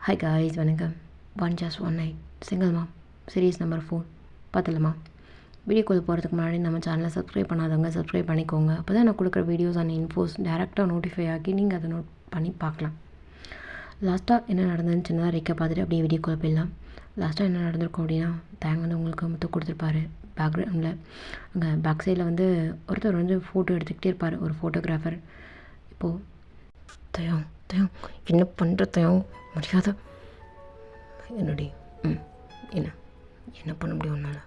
Hi guys, வணக்கம். One just one night single mom series number 4 பார்த்துலமா. வீடியோக்குள்ளே போகிறதுக்கு முன்னாடி நம்ம சேனலை சப்ஸ்கிரைப் பண்ணாதவங்க சப்ஸ்கிரைப் பண்ணிக்கோங்க. அப்போ தான் நான் கொடுக்குற வீடியோஸ் அண்ட் இன்ஃபோஸ் டேரெக்டாக நோட்டிஃபை ஆகி நீங்கள் அதை நோட் பண்ணி பார்க்கலாம். லாஸ்ட்டாக என்ன நடந்ததுன்னு சின்னதாக ரீக்க பார்த்துட்டு அப்படியே வீடியோக்குள்ளே போயிடலாம். லாஸ்ட்டாக என்ன நடந்திருக்கும் அப்படின்னா, தேங் வந்து உங்களுக்கு முத்து கொடுத்துருப்பாரு. பேக்ரவுண்டில் அங்கே பேக் சைடில் வந்து ஒருத்தர் வந்து ஃபோட்டோ எடுத்துக்கிட்டே இருப்பார், ஒரு ஃபோட்டோகிராஃபர். இப்போது தயம் என்ன பண்ணுற தயம் முடியாத என்னடி என்ன என்ன பண்ண முடியும் உன்னால்?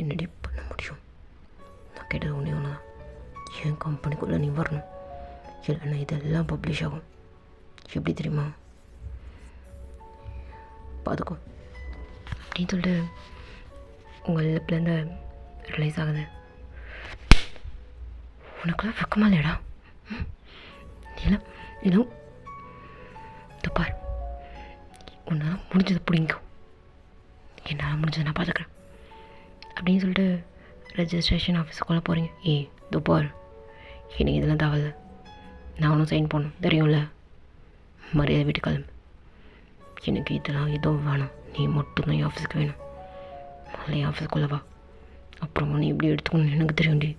என்னடி பண்ண முடியும்? நான் கேட்டது ஒன்றே ஒன்று தான், என் கம்பெனிக்குள்ளே நீ வரணும், இல்லைன்னா இதெல்லாம் பப்ளிஷ் ஆகும். எப்படி தெரியுமா? பார்த்துக்கோ அப்படின்னு சொல்லிட்டு உங்கள் லிப்லேருந்து ரிலைஸ் ஆகுது. உனக்குலாம் வெக்கமா இல்லைடா? இல்லை தப்பார், உன்னால் முடிஞ்சதை பிடிங்கும், என்னால் முடிஞ்சதை நான் பார்த்துக்கிறேன் அப்படின்னு சொல்லிட்டு ரெஜிஸ்ட்ரேஷன் ஆஃபீஸுக்குள்ளே போகிறீங்க. தப்பார், எனக்கு இதெல்லாம் தேவையில்ல, நான் ஒன்றும் சைன் பண்ணணும் தெரியும்ல, மரியாதை வீட்டு கிளம்பு, எனக்கு இதெல்லாம் எதுவும் வேணும், நீ மட்டும்தான் என் ஆஃபீஸுக்கு வேணும், முதல்ல என் ஆஃபீஸுக்குள்ளே வா, அப்புறம் நீ எப்படி எடுத்துக்கணும்னு எனக்கு தெரியும்டி.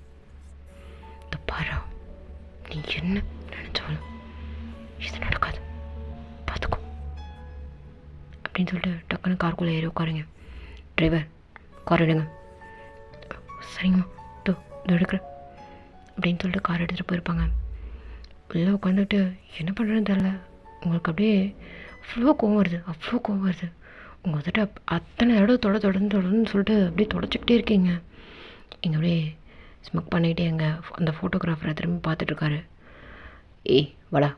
தப்பாரா, நீ என்ன நினச்சாலும் இது நடக்காது, பார்த்துக்கோ அப்படின்னு சொல்லிட்டு டக்குன்னு காருக்குள்ளே ஏறி உட்காருங்க. டிரைவர், கார் எடுங்க. சரிங்கம்மா, இதோ எடுக்கிறேன் அப்படின்னு சொல்லிட்டு கார் எடுத்துகிட்டு போயிருப்பாங்க. உள்ளே உட்காந்துட்டு என்ன பண்ணுறதுன்னு தெரில. உங்களுக்கு அப்படியே அவ்வளோ கோவம் வருது. உங்கள் வந்துட்டு அத்தனை தடவை தொடர்ந்து சொல்லிட்டு அப்படியே தொடச்சிக்கிட்டே இருக்கீங்க. இங்கே அப்படியே ஸ்மக் பண்ணிக்கிட்டே அந்த ஃபோட்டோகிராஃபரை திரும்பி பார்த்துட்ருக்காரு. வாடா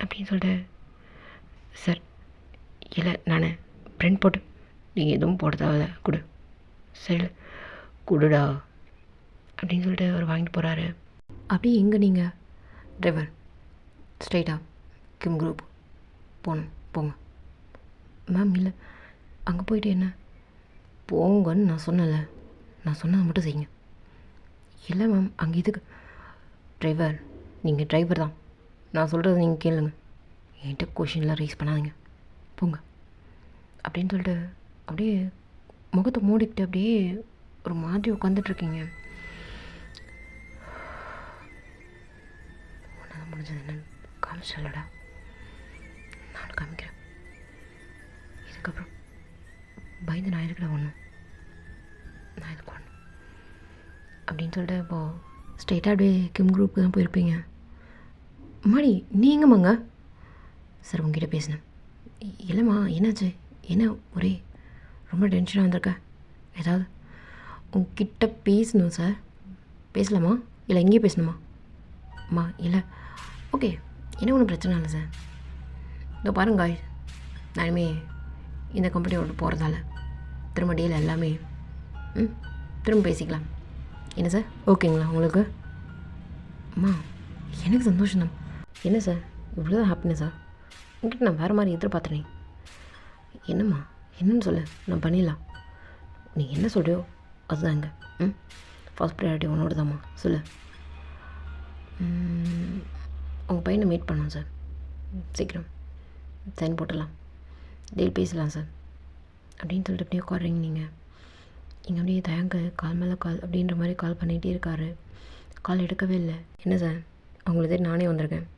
அப்படின்னு சொல்லிட்டு, சார் இல்லை நான் பிரிண்ட் போட்டு, நீங்கள் எதுவும் போட தேவையில்ல, கொடு. சரி கொடுடா அப்படின்னு சொல்லிட்டு அவர் வாங்கிட்டு போகிறாரு. அப்படியே எங்கே நீங்கள்? டிரைவர், ஸ்ட்ரைட்டாக கிம் குரூப் போங்க. மேம் இல்லை, அங்கே போயிட்டு என்ன? போங்கன்னு நான் சொன்னல, நான் சொன்னதை மட்டும் செய்யுங்க. இல்லை மேம், அங்கே இதுக்கு? டிரைவர், நீங்கள் டிரைவர் தான், நான் சொல்கிறத நீங்கள் கேளுங்க, என்கிட்ட கொஷின்லாம் ரைஸ் பண்ணாதீங்க, போங்க அப்படின்னு சொல்லிட்டு அப்படியே முகத்தை மூடிக்கிட்டு அப்படியே ஒரு மாதிரி உட்காந்துட்ருக்கீங்க. உன்னால் முடிஞ்சது என்னன்னு காமிச்சலடா, நான் காமிக்கிறேன். இதுக்கப்புறம் பயந்து நான் இருக்கிற ஒன்றும் நான் இதுக்கு ஒன்று அப்படின்னு சொல்லிட்டு இப்போது ஸ்ட்ரெயிட்டாக அப்படியே கிம் குரூப்புக்கு தான் போயிருப்பீங்க. மாடி நீங்கம்மாங்க? சார் உங்ககிட்ட பேசினேன். இல்லைம்மா, என்னாச்சு? என்ன ஒரே ரொம்ப டென்ஷனாக வந்திருக்க? ஏதாவது உங்ககிட்ட பேசணும் சார். பேசலாமா இல்லை எங்கேயே பேசணுமா? அம்மா இல்லை, ஓகே, என்ன ஒன்றும் பிரச்சனை இல்லை சார். இதோ பாருங்க, நான் இனிமேல் இந்த கம்பெனி விட்டு போகிறதால திரும்ப டீல் எல்லாமே திரும்ப பேசிக்கலாம். என்ன சார், ஓகேங்களா உங்களுக்கு? அம்மா எனக்கு சந்தோஷம்தான். என்ன சார் இவ்வளோதான் ஹாப்பினஸா? உங்ககிட்ட நான் வேறு மாதிரி எதிர்பார்த்துனேன். என்னம்மா என்னன்னு சொல்லு, நான் பண்ணிடலாம். நீ என்ன சொல்கிறியோ அதுதான் இங்கே. ஃபர்ஸ்ட் ப்ரையாரிட்டி உன்னோட தாம்மா, சொல்லு. உங்கள் பையனை மீட் பண்ணோம் சார், சீக்கிரம் சைன் போட்டுடலாம், டீல் பேசலாம் சார் அப்படின்னு சொல்லிட்டு அப்படியே உட்காடுறீங்க. நீங்கள் இங்கே அப்படியே தயங்க கால் மேலே கால் அப்படின்ற மாதிரி கால் பண்ணிகிட்டே இருக்காரு. கால் எடுக்கவே இல்லை. என்ன சார், அவங்கள தேடி நானே வந்திருக்கேன்,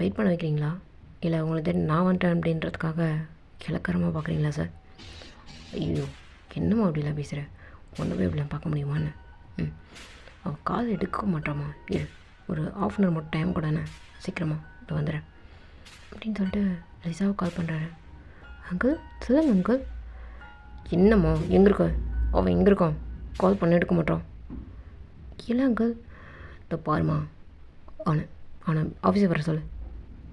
வெயிட் பண்ண வைக்கிறீங்களா? இல்லை அவங்கள தேடி நான் வந்துட்டேன் அப்படின்றதுக்காக கிளக்கரமாக பார்க்குறீங்களா சார்? ஐயோ, என்னம்மா அப்படிலாம் பேசுகிறேன், ஒன்று போய் இப்படிலாம் பார்க்க முடியுமான்னு? அவள் கால் எடுக்க மாட்டாமா? இல்லை, ஒரு ½ அன் ஹவர் மட்டும் டைம் கூடண்ணே, சீக்கிரமாக இது வந்துடுறேன் அப்படின்னு சொல்லிட்டு லிசாவை கால் பண்ணுறாரு. அங்கிள் சொல்லுங்கள் அங்கிள். என்னம்மா எங்கே இருக்க? அவன் எங்கே இருக்கான்? கால் பண்ண எடுக்க மாட்டான். இல்லை அங்கிள், இந்த பாருமா, அவனை ஆஃபீஸுக்கு வர சொல்லு.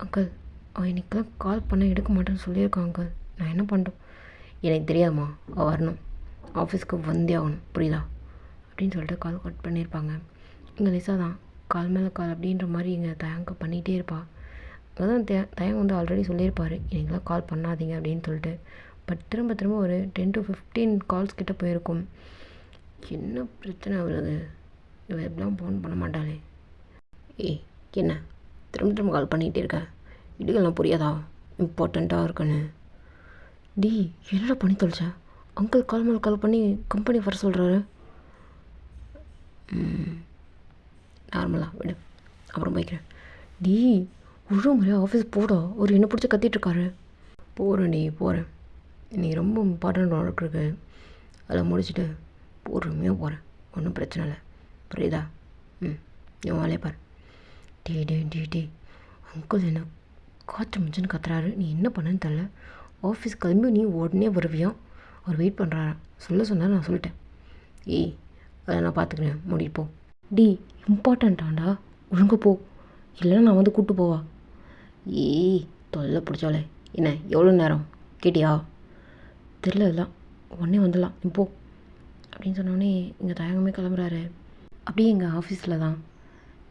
அங்கிள், அவன் இன்றைக்கெல்லாம் கால் பண்ண எடுக்க மாட்டேன்னு சொல்லியிருக்கான் அங்கிள், நான் என்ன பண்ணுறோம்? எனக்கு தெரியாதும்மா, அவள் வரணும், ஆஃபீஸ்க்கு வந்தே ஆகணும், புரியுதா அப்படின்னு சொல்லிட்டு கால் கட் பண்ணியிருப்பாங்க. இங்கே லிசா தான் கால் மேலே கால் அப்படின்ற மாதிரி இங்கே தயங்க பண்ணிகிட்டே இருப்பாள். அதான் தயங்க வந்து ஆல்ரெடி சொல்லியிருப்பார், எனக்கெல்லாம் கால் பண்ணாதீங்க அப்படின்னு சொல்லிட்டு. பட் திரும்ப ஒரு 10 to 15 கால்ஸ் கிட்டே போயிருக்கும். என்ன பிரச்சனை அவளுக்கு? இவள் எப்படிலாம் ஃபோன் பண்ண மாட்டாளே. என்ன திரும்ப கால் பண்ணிகிட்டே இருக்க? இடுகள்லாம் புரியாதா? இம்பார்ட்டண்ட்டாக இருக்குன்னு. டி என்னடா பண்ணி தொலைச்சா? அங்கிள் கால் மேலே கால் பண்ணி கம்பெனி வர சொல்கிறாரு. நார்மலாக விடு, அப்புறம் போய்க்கிறேன். டி ஒரு முறையாக ஆஃபீஸ் போடா, ஒரு என்ன பிடிச்சி கத்திட்டுருக்காரு. போகிறேன் டி போகிறேன். இன்றைக்கி ரொம்ப இம்பார்ட்டண்ட் ஒர்க் இருக்குது, அதில் முடிச்சுட்டு பொறுமையாக போகிறேன். ஒன்றும் பிரச்சனை இல்லை, புரியுதா? நீ வேலையை பாரு. டே அங்கிள் என்ன காற்று முடிச்சுன்னு கத்துறாரு. நீ என்ன பண்ணன்னு தெரில. ஆஃபீஸ் கிளம்பி நீ உடனே வருவியா? அவர் வெயிட் பண்ணுறாரா? சொன்னார், நான் சொல்லிட்டேன். ஏய் அதை நான் பார்த்துக்கிறேன், மூடிட்டு போ. டி இம்பார்ட்டண்ட்டாண்டா, ஒழுங்க போ, இல்லைன்னா நான் வந்து கூப்பிட்டு போவா. ஏய் தொல்லை பிடிச்சாலே. என்ன எவ்வளோ நேரம் கேட்டியா? தெரில, இதெல்லாம் உடனே வந்துடலாம், நீ போ அப்படின்னு சொன்னோடனே இங்கே தயங்கமே கிளம்புறாரு. அப்படியே எங்கள் ஆஃபீஸில் தான்.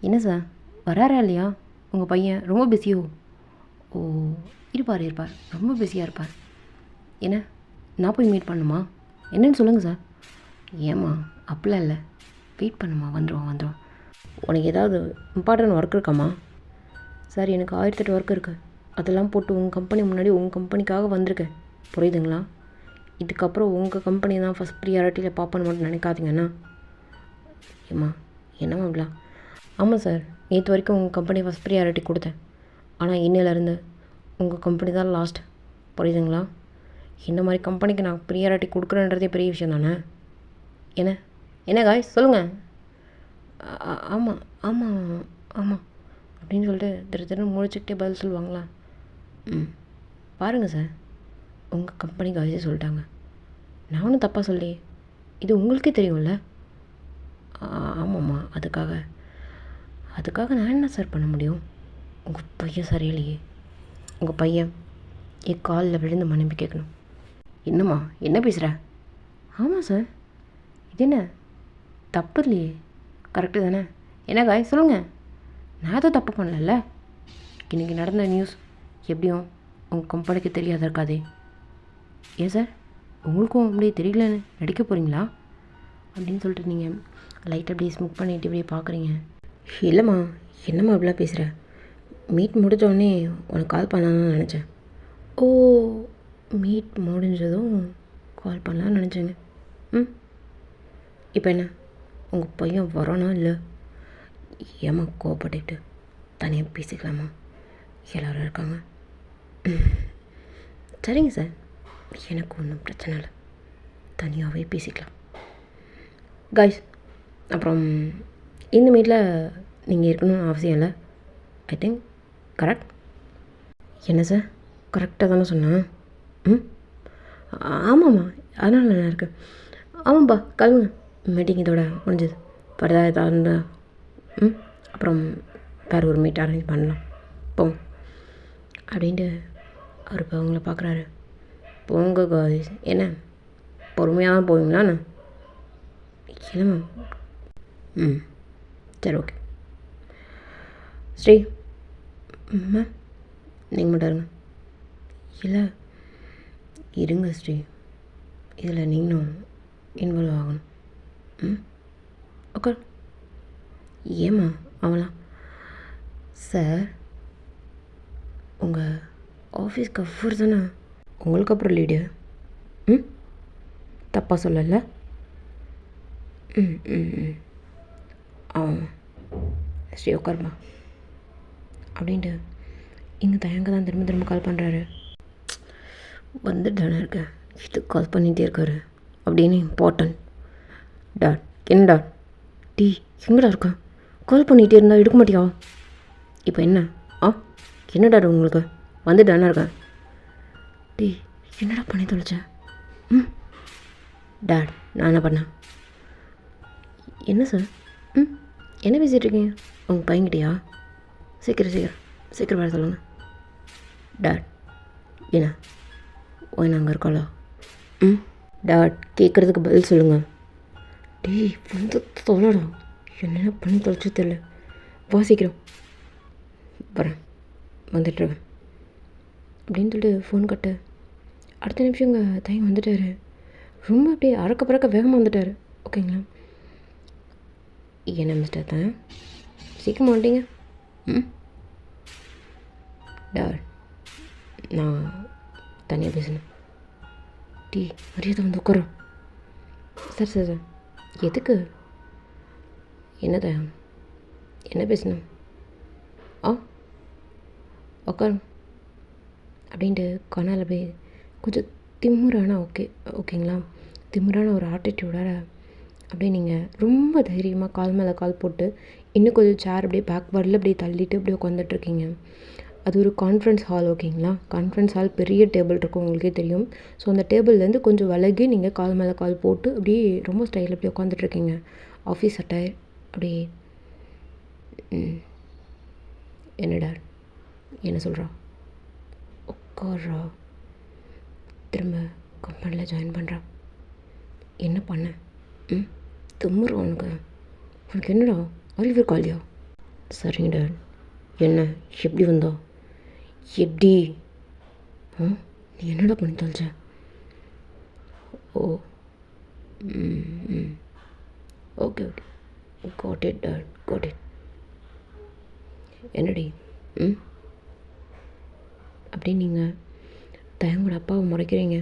என்ன சார் வராரா இல்லையா உங்கள் பையன்? ரொம்ப பிஸியோ? ஓ இருப்பார் ரொம்ப பிஸியாக இருப்பார். என்ன நான் போய் மீட் பண்ணுமா? என்னன்னு சொல்லுங்கள் சார். ஏம்மா அப்படிலாம் இல்லை, வெயிட் பண்ணுமா, வந்துடுவான். உனக்கு ஏதாவது இம்பார்ட்டன்ட் ஒர்க் இருக்காம்மா? சார் எனக்கு 1008 ஒர்க் இருக்குது, அதெல்லாம் போட்டு உங்கள் கம்பெனி முன்னாடி உங்கள் கம்பெனிக்காக வந்திருக்கேன், புரியுதுங்களா? இதுக்கப்புறம் உங்கள் கம்பெனி தான் ஃபஸ்ட் ப்ரியாரிட்டியில் பார்ப்பேன்னு மட்டும் நினைக்காதீங்கண்ணா. ஏம்மா என்னம்மா அப்படிலாம்? ஆமாம் சார், நேற்று வரைக்கும் உங்கள் கம்பெனி ஃபஸ்ட் ப்ரியாரிட்டி கொடுத்தேன், ஆனால் இன்னிலேருந்து உங்கள் கம்பெனி தான் லாஸ்ட், புரியுதுங்களா? இந்த மாதிரி கம்பெனிக்கு நான் ப்ரியாரிட்டி கொடுக்குறேன்றதே பெரிய விஷயம் தானே. என்ன காய் சொல்லுங்கள். ஆமாம் அப்படின்னு சொல்லிட்டு திரும்ப முழிச்சுக்கிட்டே பதில் சொல்லுவாங்களா? பாருங்கள் சார், உங்கள் கம்பெனி காய்ஸே சொல்லிட்டாங்க, நான் ஒன்றும் தப்பாக சொல்லி, இது உங்களுக்கே தெரியும்ல. ஆமாம்மா, அதுக்காக நான் என்ன சார் பண்ண முடியும்? உங்கள் பையன் சரியில்லையே, உங்கள் பையன் என் காலில் விழுந்து மன்னிப்பு கேட்கணும். என்னம்மா என்ன பேசுகிற? ஆமாம் சார், இது என்ன தப்பு இல்லையே, கரெக்டு தானே? என்ன காய் சொல்லுங்கள், நான் எதுவும் தப்பு பண்ணல. இன்றைக்கி நடந்த நியூஸ் எப்படியும் உங்கள் கம்பெனிக்கு தெரியாத இருக்காதே. ஏன் சார் உங்களுக்கும் அப்படியே தெரியலன்னு நடிக்க போகிறீங்களா அப்படின்னு சொல்லிட்டு நீங்கள் லைட்டாக அப்படியே ஸ்மோக் பண்ணிட்டு இப்படியே பார்க்குறீங்க. இல்லைம்மா, என்னம்மா அப்படிலாம் பேசுகிற? மீட் முடிஞ்சோடனே உனக்கு கால் பண்ணலான்னு நினச்சேன். ஓ மீட் முடிஞ்சதும் கால் பண்ணலான்னு நினச்சேங்க. இப்போ என்ன உங்கள் பையன் வரானா இல்லை? ஏம்மா கோவப்பட்டுட்டு தனியாக பேசிக்கலாமா? எல்லோரும் இருக்காங்க. சரிங்க சார், எனக்கு ஒன்றும் பிரச்சனை இல்லை, தனியாகவே பேசிக்கலாம். காய்ஸ் அப்புறம் இந்த மீட்டில் நீங்கள் இருக்கணும்னு அவசியம் இல்லை. I think correct. என்ன சார் கரெக்டாக தானே சொன்னேன்? ஆமாம்மா, அதனால் நல்லா இருக்கு. ஆமாம்ப்பா கிளம்புங்க, மீட்டிங் இதோட முடிஞ்சது. பரதா ஏதாவது அப்புறம் வேறு ஒரு மீட் அரேஞ்ச் பண்ணலாம், போங்க அப்படின்ட்டு அவர் இப்போ அவங்கள பார்க்குறாரு. போங்க காய்ஸ். என்ன பொறுமையாக தான் போவீங்களாண்ணா? இல்லை மேம். சரி ஓகே. ஸ்ரீ மேம் நீங்கள் மட்டும் இருங்க. இல்லை இருங்க ஸ்ரீ, இதில் நீங்களும் இன்வால்வ் ஆகணும். ஓகே. ஏம்மா அவலாம்? சார் உங்கள் ஆஃபீஸ்க்கு அஃபர் தானே, உங்களுக்கு அப்புறம் லீடு. தப்பாக சொல்லலை. ஸ்ரீ உட்காருமா அப்படின்ட்டு இங்கே தயங்க தான் திரும்ப கால் பண்ணுறாரு. வந்துட்டு தானே இருக்கேன், இது கால் பண்ணிகிட்டே இருக்காரு அப்படின்னு இம்பார்ட்டன்ட். டாட் என்ன டாட்? டீ எங்கடா இருக்கேன்? கால் பண்ணிகிட்டே இருந்தால் எடுக்க மாட்டியா? இப்போ என்ன என்ன டாட் உங்களுக்கு? வந்துட்டு தானே இருக்கேன். டீ என்னடா பண்ணி தொலைச்சேன்? டாட் நான் என்ன பண்ணேன்? என்ன சார்? என்ன பேசிகிட்ருக்கீங்க? உங்கள் பையன்கிட்டயா? சீக்கிரம் வேறு சொல்லுங்கள். டாட் என்ன ஓய் நாங்கள் இருக்கோம்ல? டாட் கேட்குறதுக்கு பதில் சொல்லுங்கள். டேய் வந்து தொலைடா, என்ன பண்ணி தொலைச்சி தெரியல. வாசிக்கிறோம் வரேன், வந்துட்டுருவேன் அப்படின்னு சொல்லிட்டு ஃபோன் கட்டு. அடுத்த நிமிஷம் இங்கே தயங்க வந்துட்டார். ரொம்ப அப்படியே அறக்க பறக்க வேகமாக வந்துட்டார். ஓகேங்களா? என்ன மிஸ்டர் தான் சீக்கிரமாக வந்துட்டீங்க. டாட் நான் தனியாக பேசணும். டீ மரியாதை வந்து உட்காரோம். சார் சார் சார் எதுக்கு? என்னதா என்ன பேசணும்? ஆ உட்காரும் அப்படின்ட்டு கனால் அப்படியே கொஞ்சம் திமுறான ஓகேங்களா, திமுறான ஒரு ஆட்டிடியூடாக அப்படியே நீங்கள் ரொம்ப தைரியமாக கால் மேலே கால் போட்டு இன்னும் கொஞ்சம் சேர் அப்படியே பேக்வேர்டில் அப்படியே தள்ளிட்டு அப்படியே உட்காந்துட்ருக்கீங்க. அது ஒரு கான்ஃபரன்ஸ் ஹால் ஓகேங்களா. கான்ஃபரன்ஸ் ஹால் பெரிய டேபிள் இருக்கும், உங்களுக்கே தெரியும். ஸோ அந்த டேபிள்லேருந்து கொஞ்சம் விலகி நீங்கள் கால் மேலே கால் போட்டு அப்படியே ரொம்ப ஸ்டைலில் அப்படியே உட்காந்துட்ருக்கீங்க. ஆஃபீஸ் அட்டையர் அப்படியே. என்னடா என்ன சொல்கிறா? உட்கார்றா. திரும்ப கம்பெனியில் ஜாயின் பண்ணுறா. என்ன பண்ண? திமுறோம் உனக்கு என்னடா அறிவு காலியா? சரிங்க டாட். என்ன எப்படி வந்தா? எப்படி? நீ என்னடா பண்ணி தொலைச்ச? ஓ ஓகே காட் இட் டாட், காட் இட். என்னடி அப்படி நீங்கள் தயங்கோட அப்பாவை முறைக்கிறீங்க?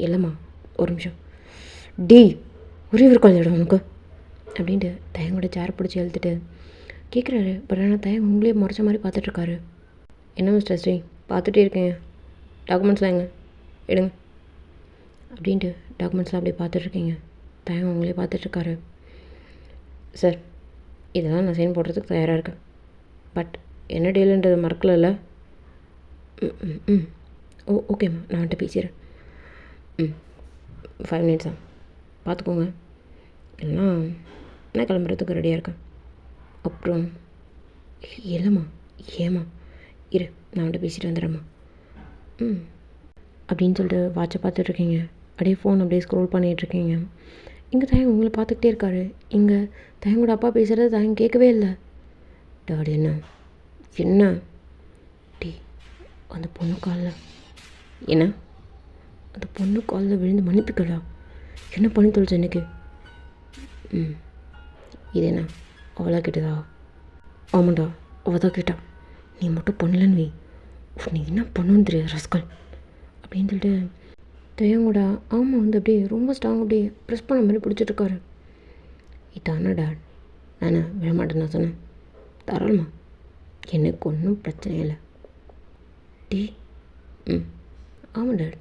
இல்லைம்மா ஒரு நிமிஷம். டி ஒரே ஒரு கால் இடம் உனக்கு அப்படின்ட்டு தயங்கோட சேர் பிடிச்சி எழுத்துட்டு கேட்குறாரு. பட் ஆனால் தயங்க உங்களே முறைச்ச மாதிரி பார்த்துட்ருக்காரு. என்ன மிஸ்டர் ஸ்ரீ பார்த்துட்டே இருக்கேங்க, டாக்குமெண்ட்ஸ்லாம் எங்க எடுங்க அப்படின்ட்டு டாக்குமெண்ட்ஸ்லாம் அப்படியே பார்த்துட்ருக்கீங்க. தயங்க உங்களே பார்த்துட்ருக்காரு. சார் இதெல்லாம் நான் சைன் போடுறதுக்கு தயாராக இருக்கேன். பட் என்ன டீலுன்றது மறக்கல? ஓகேம்மா நான் வந்துட்டு பேசிடுறேன். 5 minutes தான் பார்த்துக்கோங்க, எல்லாம் நான் கிளம்புறதுக்கு ரெடியாக இருக்கேன். அப்புறம் இல்லைம்மா ஏம்மா இரு நான் வந்துட்டு பேசிட்டு வந்துடுறேம்மா அப்படின்னு சொல்லிட்டு வாட்சை பார்த்துட்ருக்கீங்க. அப்படியே ஃபோன் அப்படியே ஸ்க்ரோல் பண்ணிகிட்ருக்கீங்க. இங்கே தயங்க உங்களை பார்த்துக்கிட்டே இருக்காரு. இங்கே தயங்கோட அப்பா பேசுகிறது தயங்க கேட்கவே இல்லை. டாடி என்ன டி அந்த பொண்ணு காலில் என்ன அந்த பொண்ணு காலில் விழுந்து மன்னிப்புக்கலா? என்ன பண்ணி தொலைச்ச எனக்கு? இது என்ன அவளா கேட்டதா? ஆமாண்டா அவள் தான் கேட்டா. நீ மட்டும் பண்ணலன்னு வை, நீ என்ன பண்ணுன்னு தெரியாது ரஸ்கல் அப்படின்னு சொல்லிட்டு தயங்கூட ஆமாம் வந்து அப்படியே ரொம்ப ஸ்ட்ராங் அப்படியே ப்ரெஸ் பண்ண மாதிரி பிடிச்சிட்ருக்காரு. இதானா டாட் நானே விழமாட்டேன் நான் சொன்னேன். தாராளமா எனக்கு ஒன்றும் பிரச்சனை இல்லை. டி ஆமாம் டாட்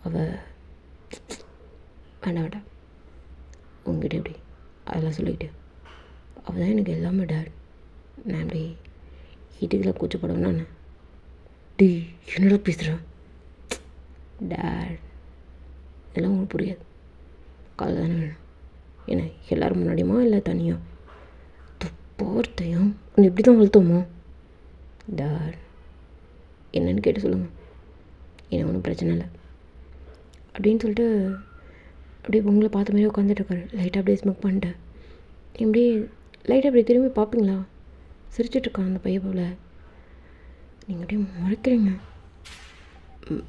அவள் வேண்டாம் உங்ககிட்ட எப்படி அதெல்லாம் சொல்லிக்கிட்டு அவள் தான் எனக்கு எல்லாமே டாட். நான் அப்படி வீட்டுக்கெல்லாம் கூச்சப்படுவேன் நான். டி என்னடா பேசுகிறேன் டாட், இதெல்லாம் உங்களுக்கு புரியாது. கால் தானே வேணும். என்ன எல்லோரும் முன்னாடியுமா இல்லை தனியாக? துப்பார்த்தையும் உன்னை இப்படி தான் வளர்த்தோமோ? டாட் என்னன்னு கேட்டு சொல்லுங்கள், எனக்கு ஒன்றும் பிரச்சனை இல்லை அப்படின்னு சொல்லிட்டு அப்படியே உங்களை பார்த்த மாதிரி உட்காந்துட்ருக்காரு. லைட்டாக அப்படியே ஸ்மோக் பண்ணிட்டு இப்படி லைட்டாக அப்படி திரும்பி பார்ப்பீங்களா? சிரிச்சிட்ருக்கான் அந்த பையன் போல். நீங்கள் அப்படியே முறைக்கிறீங்க.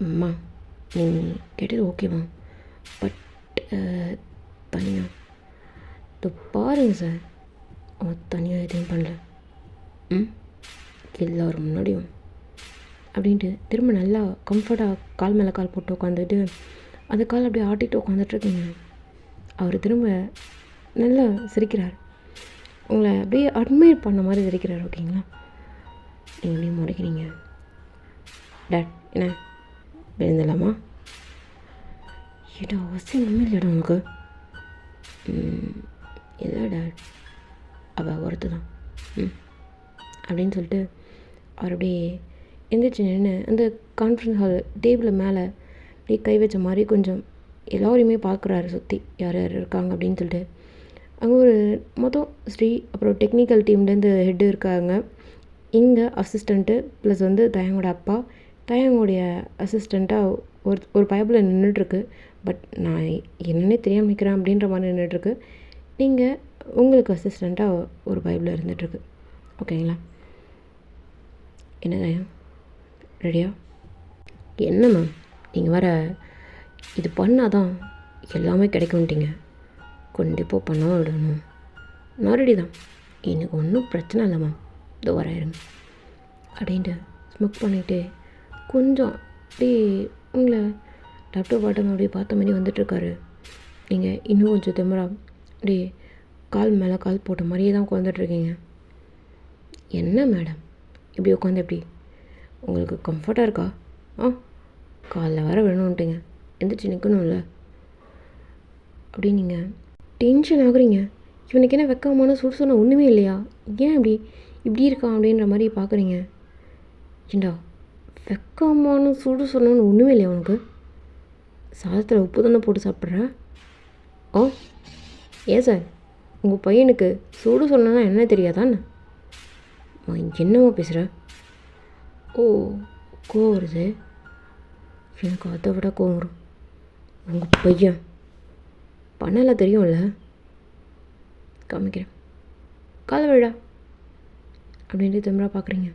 அம்மா நீங்கள் கேட்டது ஓகேவா? பட் தனியாக பாருங்க சார், அவன் தனியாக எதுவும் பண்ணல. எல்லோரும் முன்னாடியும் அப்படின்ட்டு திரும்ப நல்லா கம்ஃபர்ட்டாக கால் மேலே கால் போட்டு உட்காந்துட்டு அந்த கால் அப்படியே ஆட்டிகிட்டு உட்காந்துட்ருக்கீங்க. அவர் திரும்ப நல்லா சிரிக்கிறார், உங்களை அப்படியே அட்மையர் பண்ண மாதிரி சிரிக்கிறார். ஓகேங்களா? நீங்கள் அப்படியே முறைக்கிறீங்க. டாட் என்ன விழுந்தலாமா? ஏடா அவசியம் ஒன்றும் இல்லைடா உனக்கு. இல்லை டாட் அவள் ஒருத்து தான் அப்படின்னு சொல்லிட்டு அவர் அப்படியே எந்திரிச்சு நின்று அந்த கான்ஃபரன்ஸ் ஹால் டேபிள் மேலே அப்படியே கை வச்ச மாதிரி கொஞ்சம் எல்லோரையுமே பார்க்குறாரு சுற்றி யார் யார் இருக்காங்க அப்படின்னு சொல்லிட்டு. அங்கே ஒரு மொத்தம் ஸ்ரீ அப்புறம் டெக்னிக்கல் டீம்லேருந்து ஹெட்டு இருக்காங்க. இங்கே அசிஸ்டண்ட்டு ப்ளஸ் வந்து தயங்கோட அப்பா, தயங்கோடைய அசிஸ்டண்ட்டாக ஒரு பைப்பில் நின்றுட்டுருக்கு. பட் நான் என்னன்னே தெரியாமல் நிற்கிறேன் அப்படின்ற மாதிரி நின்றுட்டுருக்கு. நீங்கள் உங்களுக்கு அசிஸ்டண்ட்டாக ஒரு பைப்பில் இருந்துகிட்ருக்கு. ஓகேங்களா? என்ன தயம் ரெடியா? என்ன மேம் நீங்கள் வேறு இது பண்ணால் தான் எல்லாமே கிடைக்கும்ட்டிங்க, கண்டிப்பாக பண்ணாமல் விடணும். நான் ரெடி தான், எனக்கு ஒன்றும் பிரச்சனை இல்லை மேம், இதோ வராயிருங்க அப்படின்ட்டு ஸ்மோக் பண்ணிவிட்டு கொஞ்சம் அப்படியே உங்களை லேப்டாப் ஆட்டம் அப்படியே பார்த்த மாதிரி வந்துட்டுருக்காரு. நீங்கள் இன்னும் கொஞ்சம் திமிரா அப்படியே கால் மேலே கால் போட்ட மாதிரியே தான் உட்காந்துட்ருக்கீங்க. என்ன மேடம் இப்படி உட்காந்து எப்படி உங்களுக்கு கம்ஃபர்ட்டாக இருக்கா? காலைல வர வேணும்ன்ட்டீங்க, எந்திரிச்சு நிற்கணும்ல அப்படி நீங்கள் டென்ஷன் ஆகுறீங்க. இவனுக்கு என்ன வெக்கமான சுடு சொன்ன ஒன்றுமே இல்லையா? ஏன் இப்படி இருக்கான் அப்படின்ற மாதிரி பார்க்குறீங்க. ஏண்டா வெக்கமான சுடு சொன்னோன்னு ஒன்றுமே இல்லையா உனக்கு? சாதத்தில் உப்பு தானே போட்டு சாப்பிட்ற? ஏன் சார் உங்கள் பையனுக்கு சுடு சொன்னா என்ன தெரியாதான்னு? என்னவோ பேசுகிற? கோவம் வருது. எனக்கு அதை விட கோவம் வரும். உங்கள் பையன் பண்ணலாம் தெரியும்ல. காமிக்கிறேன், காலை விழா அப்படின்ட்டு திமிரா பார்க்குறீங்க.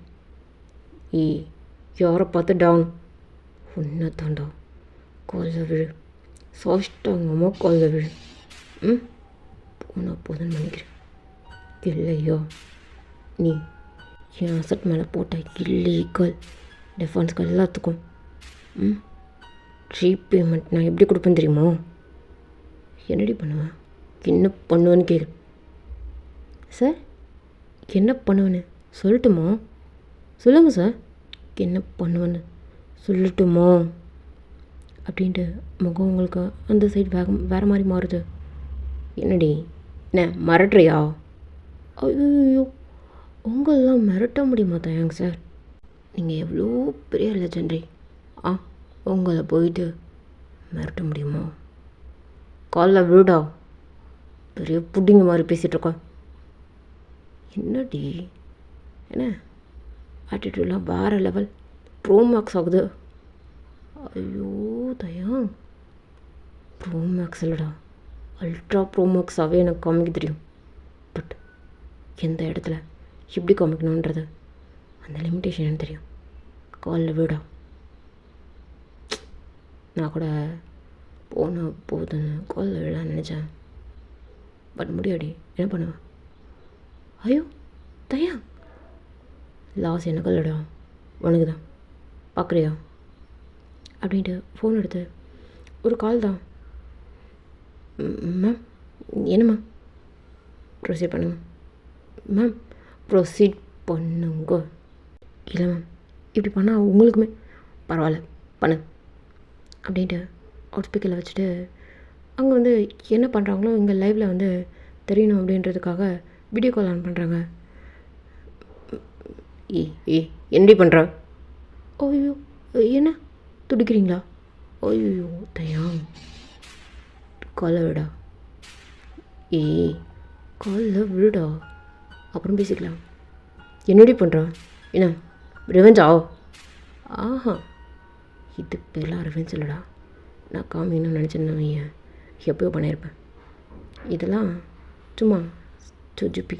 யாரை பார்த்து டவுன் ஒன்றை தாண்டா காலில் விழு, சாஷ்டாங்கம்மா காலில் விழு. போதுன்னு நினைக்கிறேன். இல்லையோ நீ என் அசட் மேலே போட்ட இல்லீகல் டிஃபென்ஸ்க்கு எல்லாத்துக்கும் ரீபேமெண்ட் நான் எப்படி கொடுப்பேன் தெரியுமா? என்னடி பண்ணுவேன்? என்ன பண்ணுவேன்னு கேட்கு சார். என்ன பண்ணுவேன்னு சொல்லட்டுமா? சொல்லுங்கள் சார். என்ன பண்ணுவேன்னு சொல்லட்டுமா அப்படின்ட்டு முகம் உங்களுக்கு அந்த சைடு வேறு மாதிரி மாறுது. என்னடி என்ன மிரட்டுறியா? ஐயோ உங்களெலாம் மிரட்ட முடியுமா தயாங்க சார்? நீங்கள் எவ்வளோ பெரிய லெஜெண்டரி. உங்களை போயிட்டு மிரட்ட முடியுமா? காலில் விழுடா, பெரிய புட்டிங்க மாதிரி பேசிகிட்ருக்கா. என்னடி என்ன ஆட்டிடியூட்லாம் வேறு லெவல், ப்ரோ மேக்ஸ் ஆகுது. ஐயோ தயா, ப்ரோ மேக்ஸ் இல்லைடா, அல்ட்ரா ப்ரோ மேக்ஸாகவே எனக்கு காமிக்க தெரியும். பட் எந்த இடத்துல எப்படி காமிக்கணுன்றது அந்த லிமிட்டேஷன் எனக்கு தெரியும். காலில் விடா. நான் கூட போதுன்னு காலில் விழான்னு நினச்சேன். பட் முடியாடி, என்ன பண்ணுவேன்? ஐயோ தயா, லாஸ் எனக்கு இல்லைடா, உனக்கு தான். பார்க்குறியா அப்படின்ட்டு ஃபோன் எடுத்து ஒரு கால் தான். மேம் என்னம்மா? ப்ரொசீட் பண்ணுங்க மேம், ப்ரொசீட் பண்ணுங்க. இல்லை மேம் இப்படி பண்ணால் உங்களுக்குமே பரவாயில்ல பண்ணு அப்படின்ட்டு அவுட் ஸ்பீக்கரில் வச்சுட்டு அங்கே வந்து என்ன பண்ணுறாங்களோ இங்கே லைவில் வந்து தெரியணும் அப்படின்றதுக்காக வீடியோ கால் ஆன் பண்ணுறாங்க. என்னடி பண்ணுற? ஐயோ என்ன துடிக்கிறீங்களா? ஐயோ தயா, காலில் விடா. காலில் விழுடா, அப்புறம் பேசிக்கலாம். என்னடி பண்ணுறா? என்ன ரிவெஞ்சா? இது பேர்லாம் ரிவெஞ்ச் இல்லைடா. நான் காமின்னு நினச்சேன்னு எப்போயோ பண்ணியிருப்பேன். இதெல்லாம் சும்மா சுஜிப்பி.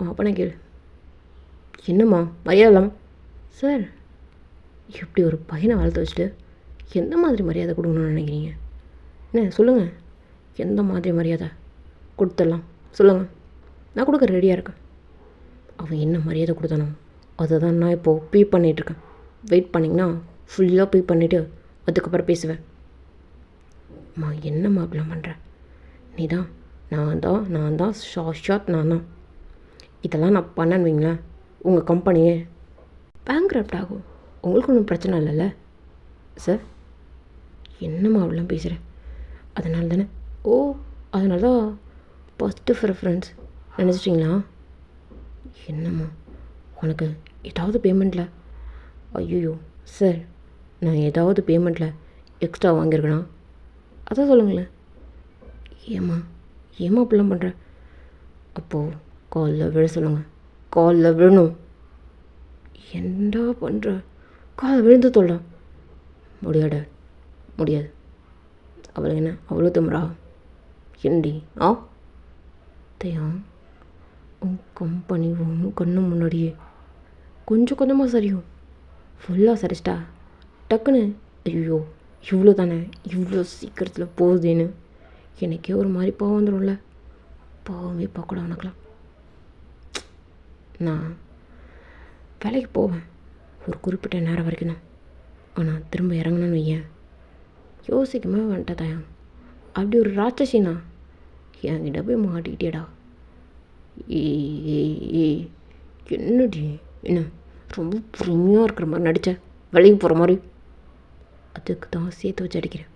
அப்போ நான் கேளு. என்னம்மா மரியாதை இல்லாமல்? சார் இப்படி ஒரு பையனை வளர்த்து வச்சுட்டு எந்த மாதிரி மரியாதை கொடுக்கணும்னு நினைக்கிறீங்க? என்ன சொல்லுங்கள், எந்த மாதிரி மரியாதை கொடுத்துடலாம் சொல்லுங்கள், நான் கொடுக்க ரெடியாக இருக்கேன். அவன் என்ன மரியாதை கொடுத்தானோ அதை தான் நான் இப்போது பே பண்ணிகிட்ருக்கேன். வெயிட் பண்ணிங்கன்னா ஃபுல்லாக பே பண்ணிவிட்டு அதுக்கப்புறம் பேசுவேன். என்னம்மா அப்படிலாம் பண்ணுற? நீ தான் நான் தான் ஷாஷாத் நான் தான். இதெல்லாம் நான் பண்ணேன்னு வைங்களேன், உங்கள் கம்பெனியே பேங்க்ரப்ட் ஆகும். உங்களுக்கு ஒன்றும் பிரச்சனை இல்லைல்ல சார்? என்னம்மா அப்படிலாம் பேசுகிறேன்? அதனால தானே அதனால தான் ஃபஸ்ட்டு ப்ரிஃபரன்ஸ் நினச்சிட்டிங்களா? என்னம்மா உனக்கு ஏதாவது பேமெண்ட்டில்? ஐயோ சார், நான் ஏதாவது பேமெண்ட்டில் எக்ஸ்ட்ரா வாங்கியிருக்கேனா? அதான் சொல்லுங்களேன். ஏம்மா அப்படிலாம் பண்ணுற? அப்போது காலில் விழ சொல்லுங்கள். காலில் விழணும். என்னடா பண்ணுற? காலில் விழுந்து தொல்ல முடியாது. அவளுக்கு என்ன அவ்வளோ திமிரா? என்னடி தயா, உன் கம்பெனி ஒன்றும் கண்ணு முன்னாடியே கொஞ்சம் கொஞ்சமாக சரியும், ஃபுல்லாக சரிச்சிட்டா டக்குன்னு ஐயோ இவ்வளோ தானே, இவ்வளோ சீக்கிரத்தில் போகுதுன்னு எனக்கே ஒரு மாதிரி பாவம் வந்துடும்ல. பாவமே பார்க்கக்கூடாது உனக்குலாம். நான் வேலைக்கு போவேன், ஒரு குறிப்பிட்ட நேரம் வரைக்கும் தான். ஆனால் திரும்ப இறங்கணும்னு வையேன், யோசிக்கவே வந்துட்ட தயம். அப்படி ஒரு ராட்சசினா என்கிட்ட போய் மாட்டிக்கிட்டேடா. ஏய் என்னடி என்ன ரொம்ப பொறுமையாக இருக்கிற மாதிரி நடித்தேன், வேலைக்கு போகிற மாதிரி. அதுக்கு தான் சேர்த்து வச்சு அடிக்கிறேன்.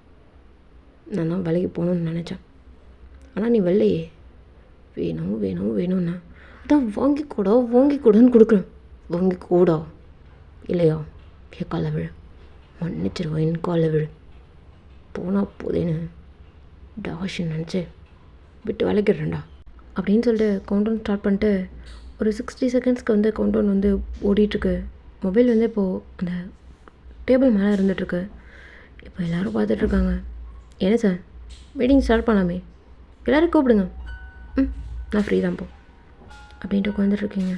நான் தான் வேலைக்கு போகணுன்னு நினச்சேன், ஆனால் நீ வெள்ளையே வேணும் வேணும் வேணும்னா அதான் வாங்கிக்கூடான்னு கொடுக்குறேன். வாங்கிக்கூடா இல்லையா என் காலை விழு, மன்னிச்சிருவா என் காலை விழு. போனால் போதேன்னு டாஷன் நினச்சி விட்டு விளக்கிடுறேன்டா அப்படின்னு சொல்லிட்டு கவுண்டவுன் ஸ்டார்ட் பண்ணிட்டு ஒரு 60 செகண்ட்ஸ்க்கு வந்து கவுண்டவுன் வந்து ஓடிட்டுருக்கு. மொபைல் வந்து இப்போது அந்த டேபிள் மேலே இருந்துகிட்ருக்கு. இப்போ எல்லோரும் பார்த்துட்ருக்காங்க. என்ன சார் மீட்டிங் ஸ்டார்ட் பண்ணாமே, எல்லோரும் கூப்பிடுங்க. நான் ஃப்ரீ தான் போ அப்படின்ட்டு உட்காந்துட்ருக்கீங்க.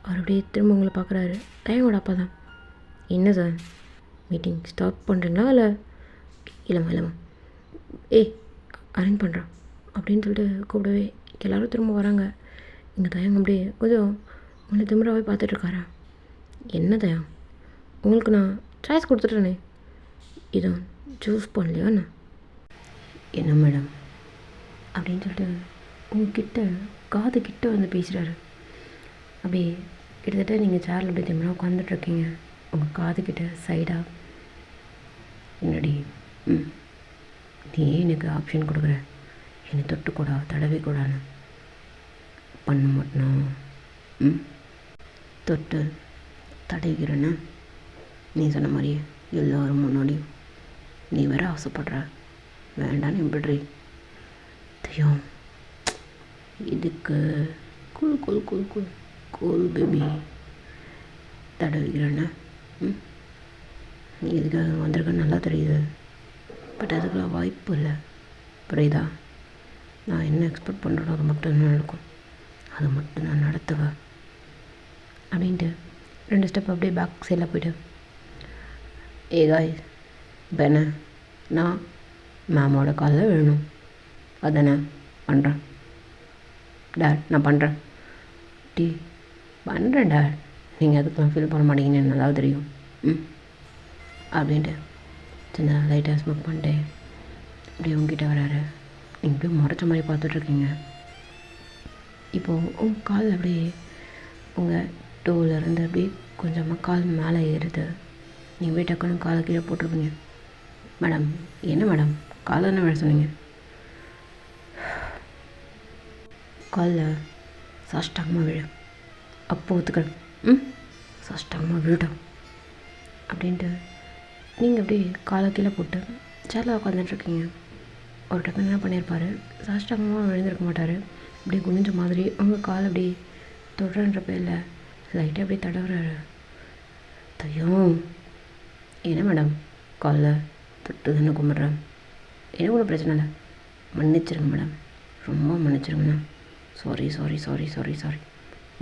அவர் அப்படியே திரும்ப உங்களை பார்க்குறாரு. டைமோட அப்பா தான். என்ன சார் மீட்டிங் ஸ்டார்ட் பண்ணுறீங்களா இல்லை இல்லைம்மா அரேஞ்ச் பண்ணுறான் அப்படின்னு சொல்லிட்டு கூப்பிடவே எல்லோரும் திரும்ப வராங்க. இங்கே தயங்க அப்படியே கொஞ்சம் உங்களை திமிராகவே பார்த்துட்ருக்காரா. என்ன தயம், உங்களுக்கு நான் சாய்ஸ் கொடுத்துட்டேனே, இதை சூஸ் பண்ணலையாண்ணா? என்ன மேடம் அப்படின்னு சொல்லிட்டு உங்ககிட்ட காது கிட்ட வந்து பேசுகிறாரு. அப்படியே கிட்டத்தட்ட நீங்கள் சேரில் அப்படி திமிராக உட்காந்துட்ருக்கீங்க. உங்கள் காதுகிட்ட சைடாக என்னடி நீ எனக்கு ஆப்ஷன் கொடுக்குற, என்னை தொட்டுக்கூடா தடவை கூடான்னு பண்ண மாட்டேனா? தொட்டு தடவிக்கிறேன்னா நீ சொன்ன மாதிரியே எல்லோரும் முன்னாடியும் நீ வேற ஆசைப்படுற, வேண்டான்னு எப்படிறி தெரியும். இதுக்கு cool cool cool cool cool baby தடவிக்கிறேன்னா நீ இதுக்காக வந்திருக்க நல்லா தெரியுது. பட் அதுக்கெல்லாம் வாய்ப்பு இல்லை, புரியுதா? நான் என்ன எக்ஸ்பெக்ட் பண்ணுறேனோ அது மட்டும் தான் நடக்கும், அதை மட்டும் நான் நடத்துவேன் அப்படின்ட்டு 2 ஸ்டெப் அப்படியே பேக் சைடில் போய்ட்டு, காய் இப்போ என்ன நான் மேமோட காலில் விழணும் அதானே பண்ணுறேன் டேட், நான் பண்ணுறேன் பண்ணுறேன் டேட், நீங்கள் அதுக்கெலாம் ஃபீல் பண்ண மாட்டீங்கன்னு நல்லா தெரியும் அப்படின்ட்டு சின்ன லைட்டாக ஸ்மோக் பண்ணிட்டு அப்படியே உங்ககிட்ட வராரு. நீங்கள் அப்படியே முறைச்ச மாதிரி பார்த்துட்ருக்கீங்க. இப்போது உங்கள் கால் அப்படியே உங்கள் டோவிலேருந்து அப்படியே கொஞ்சமாக கால் மேலே ஏறுது. நீங்கள் போய் டக்குன்னு காலை கீழே போட்டிருப்பீங்க. மேடம் என்ன மேடம் காலை என்ன விழ சொன்னீங்க? காலில் சாஷ்டாங்கமாக விழு, அப்போ ஒத்துக்கணும். சாஷ்டாங்கமாக விழுட்டோம் அப்படின்ட்டு நீங்கள் அப்படியே காலை கீழே போட்டு சேரில் உட்காந்துட்ருக்கீங்க. ஒரு டக்குன்னு என்ன பண்ணியிருப்பார், சாஷ்டாங்கமாக விழுந்திருக்க மாட்டார். அப்படியே குனிஞ்ச மாதிரி உங்கள் காலை அப்படி தொடுறன்ற பேரில் லைட்டாக அப்படியே தடவுறாரு. தையம் என்ன மேடம் காலில் தொட்டு தானே கும்பிட்றேன், எனக்கு ஒன்றும் பிரச்சனை இல்லை, மன்னிச்சிருங்க மேடம், ரொம்ப மன்னிச்சிருங்கண்ணா. Sorry sorry sorry sorry sorry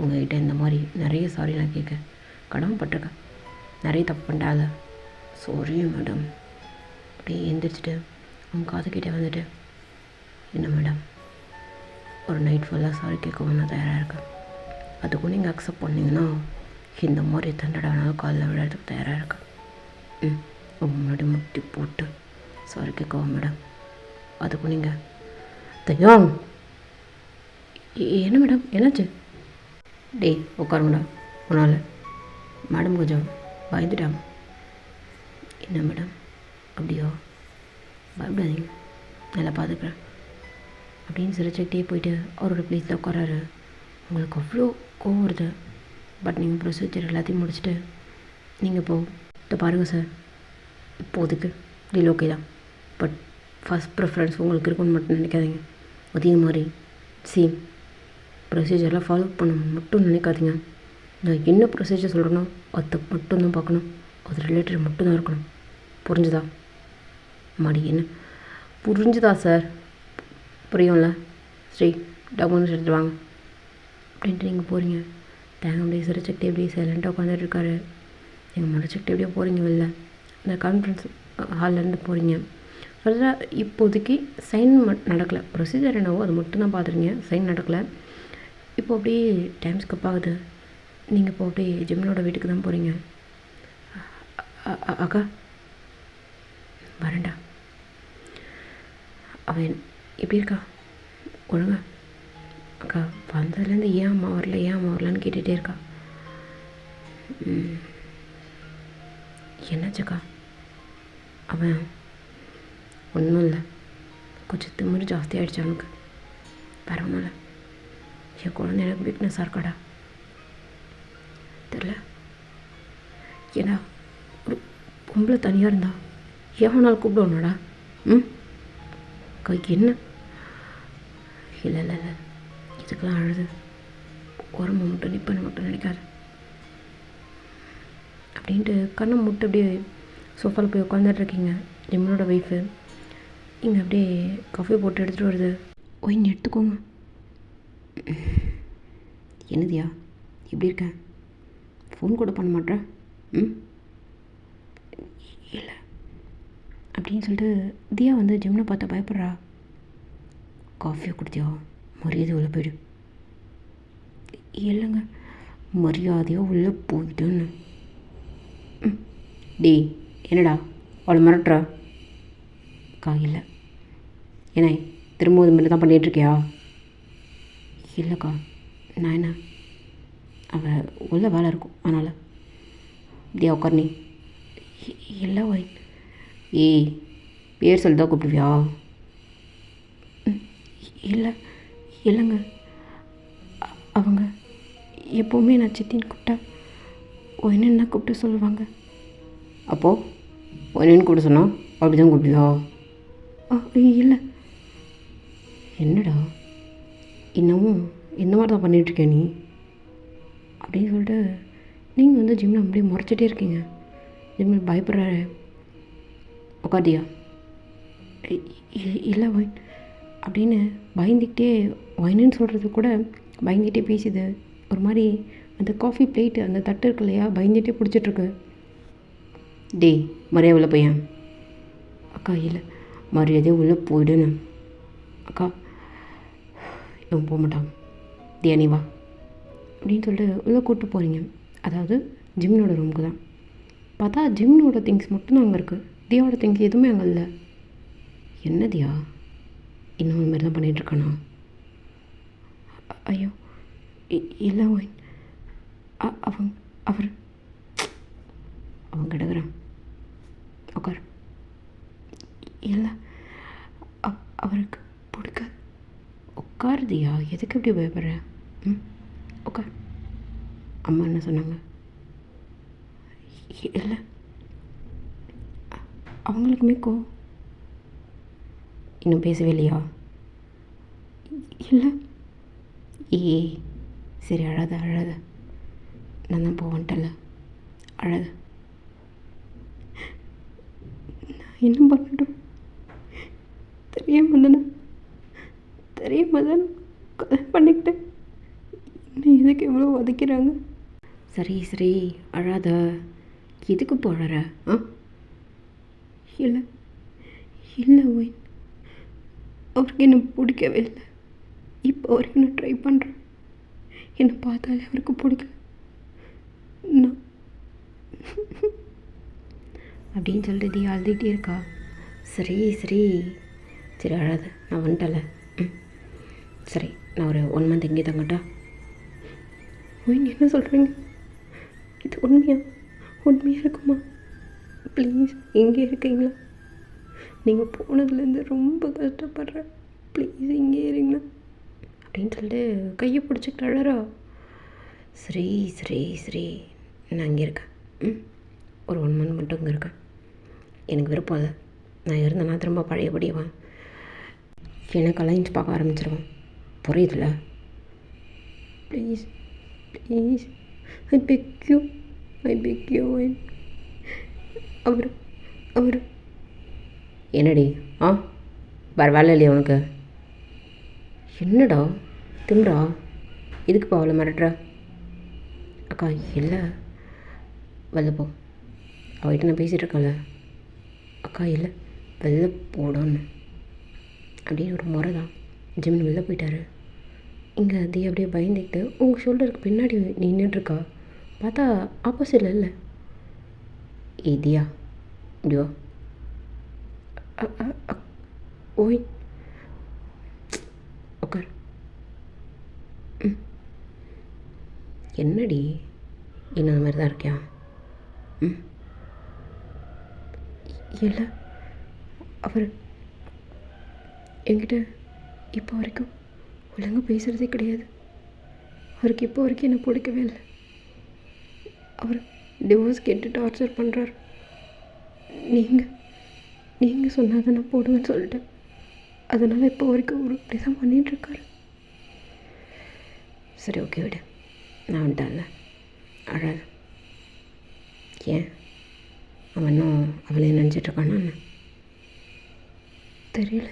உங்கள்கிட்ட இந்த மாதிரி நிறைய சாரி நான் கேட்க கடமைப்பட்டிருக்கேன், நிறைய தப்பு பண்ணிட்டால சாரி மேடம். அப்படியே எந்திரிச்சிட்டு அவங்க காதுகிட்டே வந்துட்டு, என்ன மேடம் ஒரு நைட் ஃபுல்லாக சாரி கேட்கவும் நான் தயாராக இருக்கேன், அதுக்கும் நீங்கள் அக்செப்ட் பண்ணிங்கன்னா இந்த மாதிரி தண்டடானாலும் காலில் விளையாடுறதுக்கு தயாராக இருக்கேன். முன்னாடி முட்டி போட்டு சாரி கேட்கவும் மேடம், அதுக்கும் நீங்கள் தையம். என்ன மேடம் என்னாச்சு? உட்கார மேடம், ஒன்றால் மேடம் கொஞ்சம் பயந்துட்டாங்க. என்ன மேடம் அப்படியோ, பயப்படாதீங்க, நல்லா பார்த்துக்குறேன் அப்படின்னு சிரிச்சுக்கிட்டே போயிட்டு அவரோட ப்ளேஸில் உட்காராரு. உங்களுக்கு அவ்வளோ கோவம் வருது. பட் நீங்கள் ப்ரொசீஜர் எல்லாத்தையும் முடிச்சுட்டு நீங்கள் இப்போ பாருங்கள் சார், இப்போதைக்கு டீல் ஓகே தான், பட் ஃபஸ்ட் ப்ரிஃபரன்ஸ் உங்களுக்கு இருக்குன்னு மட்டும் நினைக்காதீங்க. அதே மாதிரி சேம் ப்ரொசீஜர்லாம் ஃபாலோ பண்ண மட்டும் நினைக்காதீங்க. நான் என்ன ப்ரொசீஜர் சொல்கிறேனோ அதை மட்டும்தான் பார்க்கணும், அது ரிலேட்டட் மட்டும்தான் இருக்கணும், புரிஞ்சுதா? மாடி என்ன புரிஞ்சுதா சார்? புரியும்ல? ஸ்ரீ டாக்குமெண்ட்ஸ் எடுத்துகிட்டு வாங்க அப்படின்ட்டு நீங்கள் போகிறீங்க. தேங்க அப்படியே சிரிச்சுக்கிட்டே அப்படியே சைலண்ட்டாக உட்காந்துட்டு இருக்காரு. நீங்கள் முடிச்சுக்கிட்டே எப்படியோ போகிறீங்க வெளில, இந்த கான்ஃபரன்ஸ் ஹால்லேருந்து போகிறீங்க. ஃபர்தராக இப்போதைக்கு சைன் நடக்கலை, ப்ரொசீஜர் என்னவோ அது மட்டும் தான் பார்த்துருங்க, சைன் நடக்கலை. இப்போ அப்படியே டைம் ஸ்கிப் ஆகுது. நீங்கள் இப்போ அப்படியே ஜிம்னோட வீட்டுக்கு தான் போகிறீங்க. அக்கா வரேன்டா. அவன் எப்படி இருக்கா? ஒழுங்கா அக்கா வந்ததுலேருந்து ஏன் அம்மா வரலான்னு கேட்டுகிட்டே இருக்கா. என்னாச்சக்கா? அவன் ஒன்றும் இல்லை, கொஞ்சம் திமிரு ஜாஸ்தி ஆகிடுச்சு அவனுக்கு. வேற ஒன்றும் இல்லை. என் குழந்தை எனக்கு வீக்னஸாக இருக்காடா. தெரில, ஏன்னா ஒரு பொம்பளை தனியாக இருந்தா எவனால் கூப்பிடுவானாடா? அக்கா என்ன? இல்லை இதுக்கெல்லாம் அழுது உரம்பு மட்டும் நிற்பன்னு மட்டும் நினைக்காது அப்படின்ட்டு கண்ணை முட்டு அப்படியே சோஃபாவில் போய் உட்காந்துட்ருக்கீங்க. ஜிம்மனோட ஒய்ஃபு இங்கே அப்படியே காஃபி போட்டு எடுத்துகிட்டு வருது. ஒயின் எடுத்துக்கோங்க. என்னதியா எப்படி இருக்க? ஃபோன் கூட பண்ண மாட்டேன். இல்லை அப்படின்னு சொல்லிட்டு தியா வந்து ஜிம்னை பார்த்து பயப்படுறா. காஃபியை கொடுத்தியா? மரியாதை உள்ளே போயிடு. இல்லைங்க, மரியாதையாக உள்ளே போயிட்டுன்னு. டேய் என்னடா அவளை மிரட்டுறா? அக்கா இல்லை. ஏன்னா திரும்ப இது மாதிரி தான் பண்ணிகிட்ருக்கியா? இல்லைக்கா, நான் என்ன, அவள் உள்ள வேலை இருக்கும் அதனால். தியா உட்கார் நீ. இல்லை ஒயின். ஏய் பேர் சொல்லி தான் கூப்பிடுவியா? இல்லைங்க, அவங்க எப்போவுமே நான் சித்தின்னு கூப்பிட்டா ஒயின்னு கூப்பிட்டு சொல்லுவாங்க. அப்போது ஒயின்னு கூப்பிட்டு சொன்னால் அப்படி தான் கூப்பிடுவியா? இல்லை. என்னடா இன்னமும் இந்த மாதிரி தான் பண்ணிகிட்ருக்கேன் நீ அப்படின்னு சொல்லிட்டு நீங்கள் வந்து ஜிம்மில் அப்படியே முறைச்சிட்டே இருக்கீங்க. ஜிம்மில் பயப்படுறாரு. உட்காதியா? இல்லை ஒயின் அப்படின்னு பயந்துக்கிட்டே ஒயின்னு சொல்கிறது கூட பயந்துகிட்டே பேசுது. ஒரு மாதிரி அந்த காஃபி பிளேட்டு அந்த தட்டு இருக்கு இல்லையா, பயந்துகிட்டே பிடிச்சிட்ருக்கு. டேய் மரியாதை உள்ள பையன். அக்கா இல்லை, மரியாதையே உள்ளே போயிடுன்னு. அக்கா இவன் போக மாட்டான். தியா நீ வா அப்படின்னு சொல்லிட்டு உள்ளே கூப்பிட்டு போகிறீங்க. அதாவது ஜிம்னோட ரூமுக்கு தான். பார்த்தா ஜிம்னோட திங்ஸ் மட்டும்தான் அங்கே இருக்குது. தியாவோட திங்ஸ் எதுவுமே அங்கே இல்லை. என்ன தியா இன்னும் இந்த மாதிரி தான் பண்ணிகிட்ருக்கானா? ஐயோ இல்லை ஒயின், அவர் கிடக்குறான். உட்கார். இல்லை அவருக்கு பிடிக்காது. உட்காருதியா, எதுக்கு எப்படி பயப்படுற? உட்கார். அம்மா என்ன சொன்னாங்க? இல்லை அவங்களுக்குமே இன்னும் பேசவே இல்லையா? இல்லை. சரி அழாத நான் தான் போவன்ட்டல, அழாத. நான் என்ன பண்ணட்டும்? தெரியாமல் தான் கல்யாணம் பண்ணிக்கிட்டேன். இன்னும் எதுக்கு எவ்வளோ உதைக்கிறாங்க? சரி அழாத. எதுக்கு போடுற? இல்லை ஒயின், அவருக்கு என்ன பிடிக்கவே இல்லை. இப்போ வரைக்கும் நான் ட்ரை பண்ணுறேன். என்னை பார்த்தாலே அவருக்கு பிடிக்கல. நான் அப்படின்னு சொல்லிட்டு தியா அழுதுகிட்டே இருக்கா. சரி அழாத, நான் வந்துட்டல. சரி நான் ஒரு 1 மந்த் எங்கே தங்கட்டா? ஒயின் என்ன சொல்கிறீங்க? இது உண்மையாக இருக்குமா? ப்ளீஸ் இங்கே இருக்கீங்களா? நீங்கள் போனதுலேருந்து ரொம்ப கஷ்டப்படுறேன். ப்ளீஸ் இங்கே இருங்களா அப்படின்னு சொல்லிட்டு கையை பிடிச்சிக்கிட்டு அழறா. சரி நான் இங்கே இருக்கேன். ஒரு 1 மந்த் மட்டும் இங்கே இருக்கேன். எனக்கு விருப்பம் இல்லை. நான் இருந்தேன்னா திரும்ப பழையபடியவன் எனக்கு அலைன்ஸ் பார்க்க ஆரம்பிச்சிருவேன். புரியுதுல்ல? ப்ளீஸ் ஐ பெக் யூ அவர் என்னடி வேறு வேலை இல்லையா உனக்கு? என்னடா திம்ரா, இதுக்குப்பா அவளை மிரட்டுற? அக்கா இல்லை, வெளில போ. அவகிட்ட நான் பேசிகிட்டு இருக்கல. அக்கா இல்லை, வெளில போடணும் அப்படின்னு ஒரு முறை தான். ஜிம்னு வெளில போயிட்டாரு. இங்கே அது அப்படியே பயந்துக்கிட்டு உங்கள் ஷோல்டருக்கு பின்னாடி நின்றுட்டுருக்கா. பார்த்தா ஆப்போசிட்டில் இல்லை. ஏய் தியா இப்படி வா. ஓய் உட்கார். என்னடி இன்னும் அந்த மாதிரி தான் இருக்கியா? இல்லை அவர் என்கிட்ட இப்போ வரைக்கும் ஒழுங்காக பேசுகிறதே கிடையாது. அவருக்கு இப்போ வரைக்கும் என்னை பிடிக்கவே இல்லை. அவர் டிவோர்ஸ் கேட்டு டார்ச்சர் பண்ணுறாரு. நீங்கள் சொன்னாதான் நான் போடுவேன்னு சொல்லிட்டேன். அதனால் இப்போ வரைக்கும் அவர் இப்படி தான் பண்ணிகிட்ருக்காரு. சரி ஓகே விடு, நான் வந்துட்டான்ல, அழாது. ஏன் அவன் இன்னும் அவளே நினச்சிட்ருக்கானா என்ன தெரியல.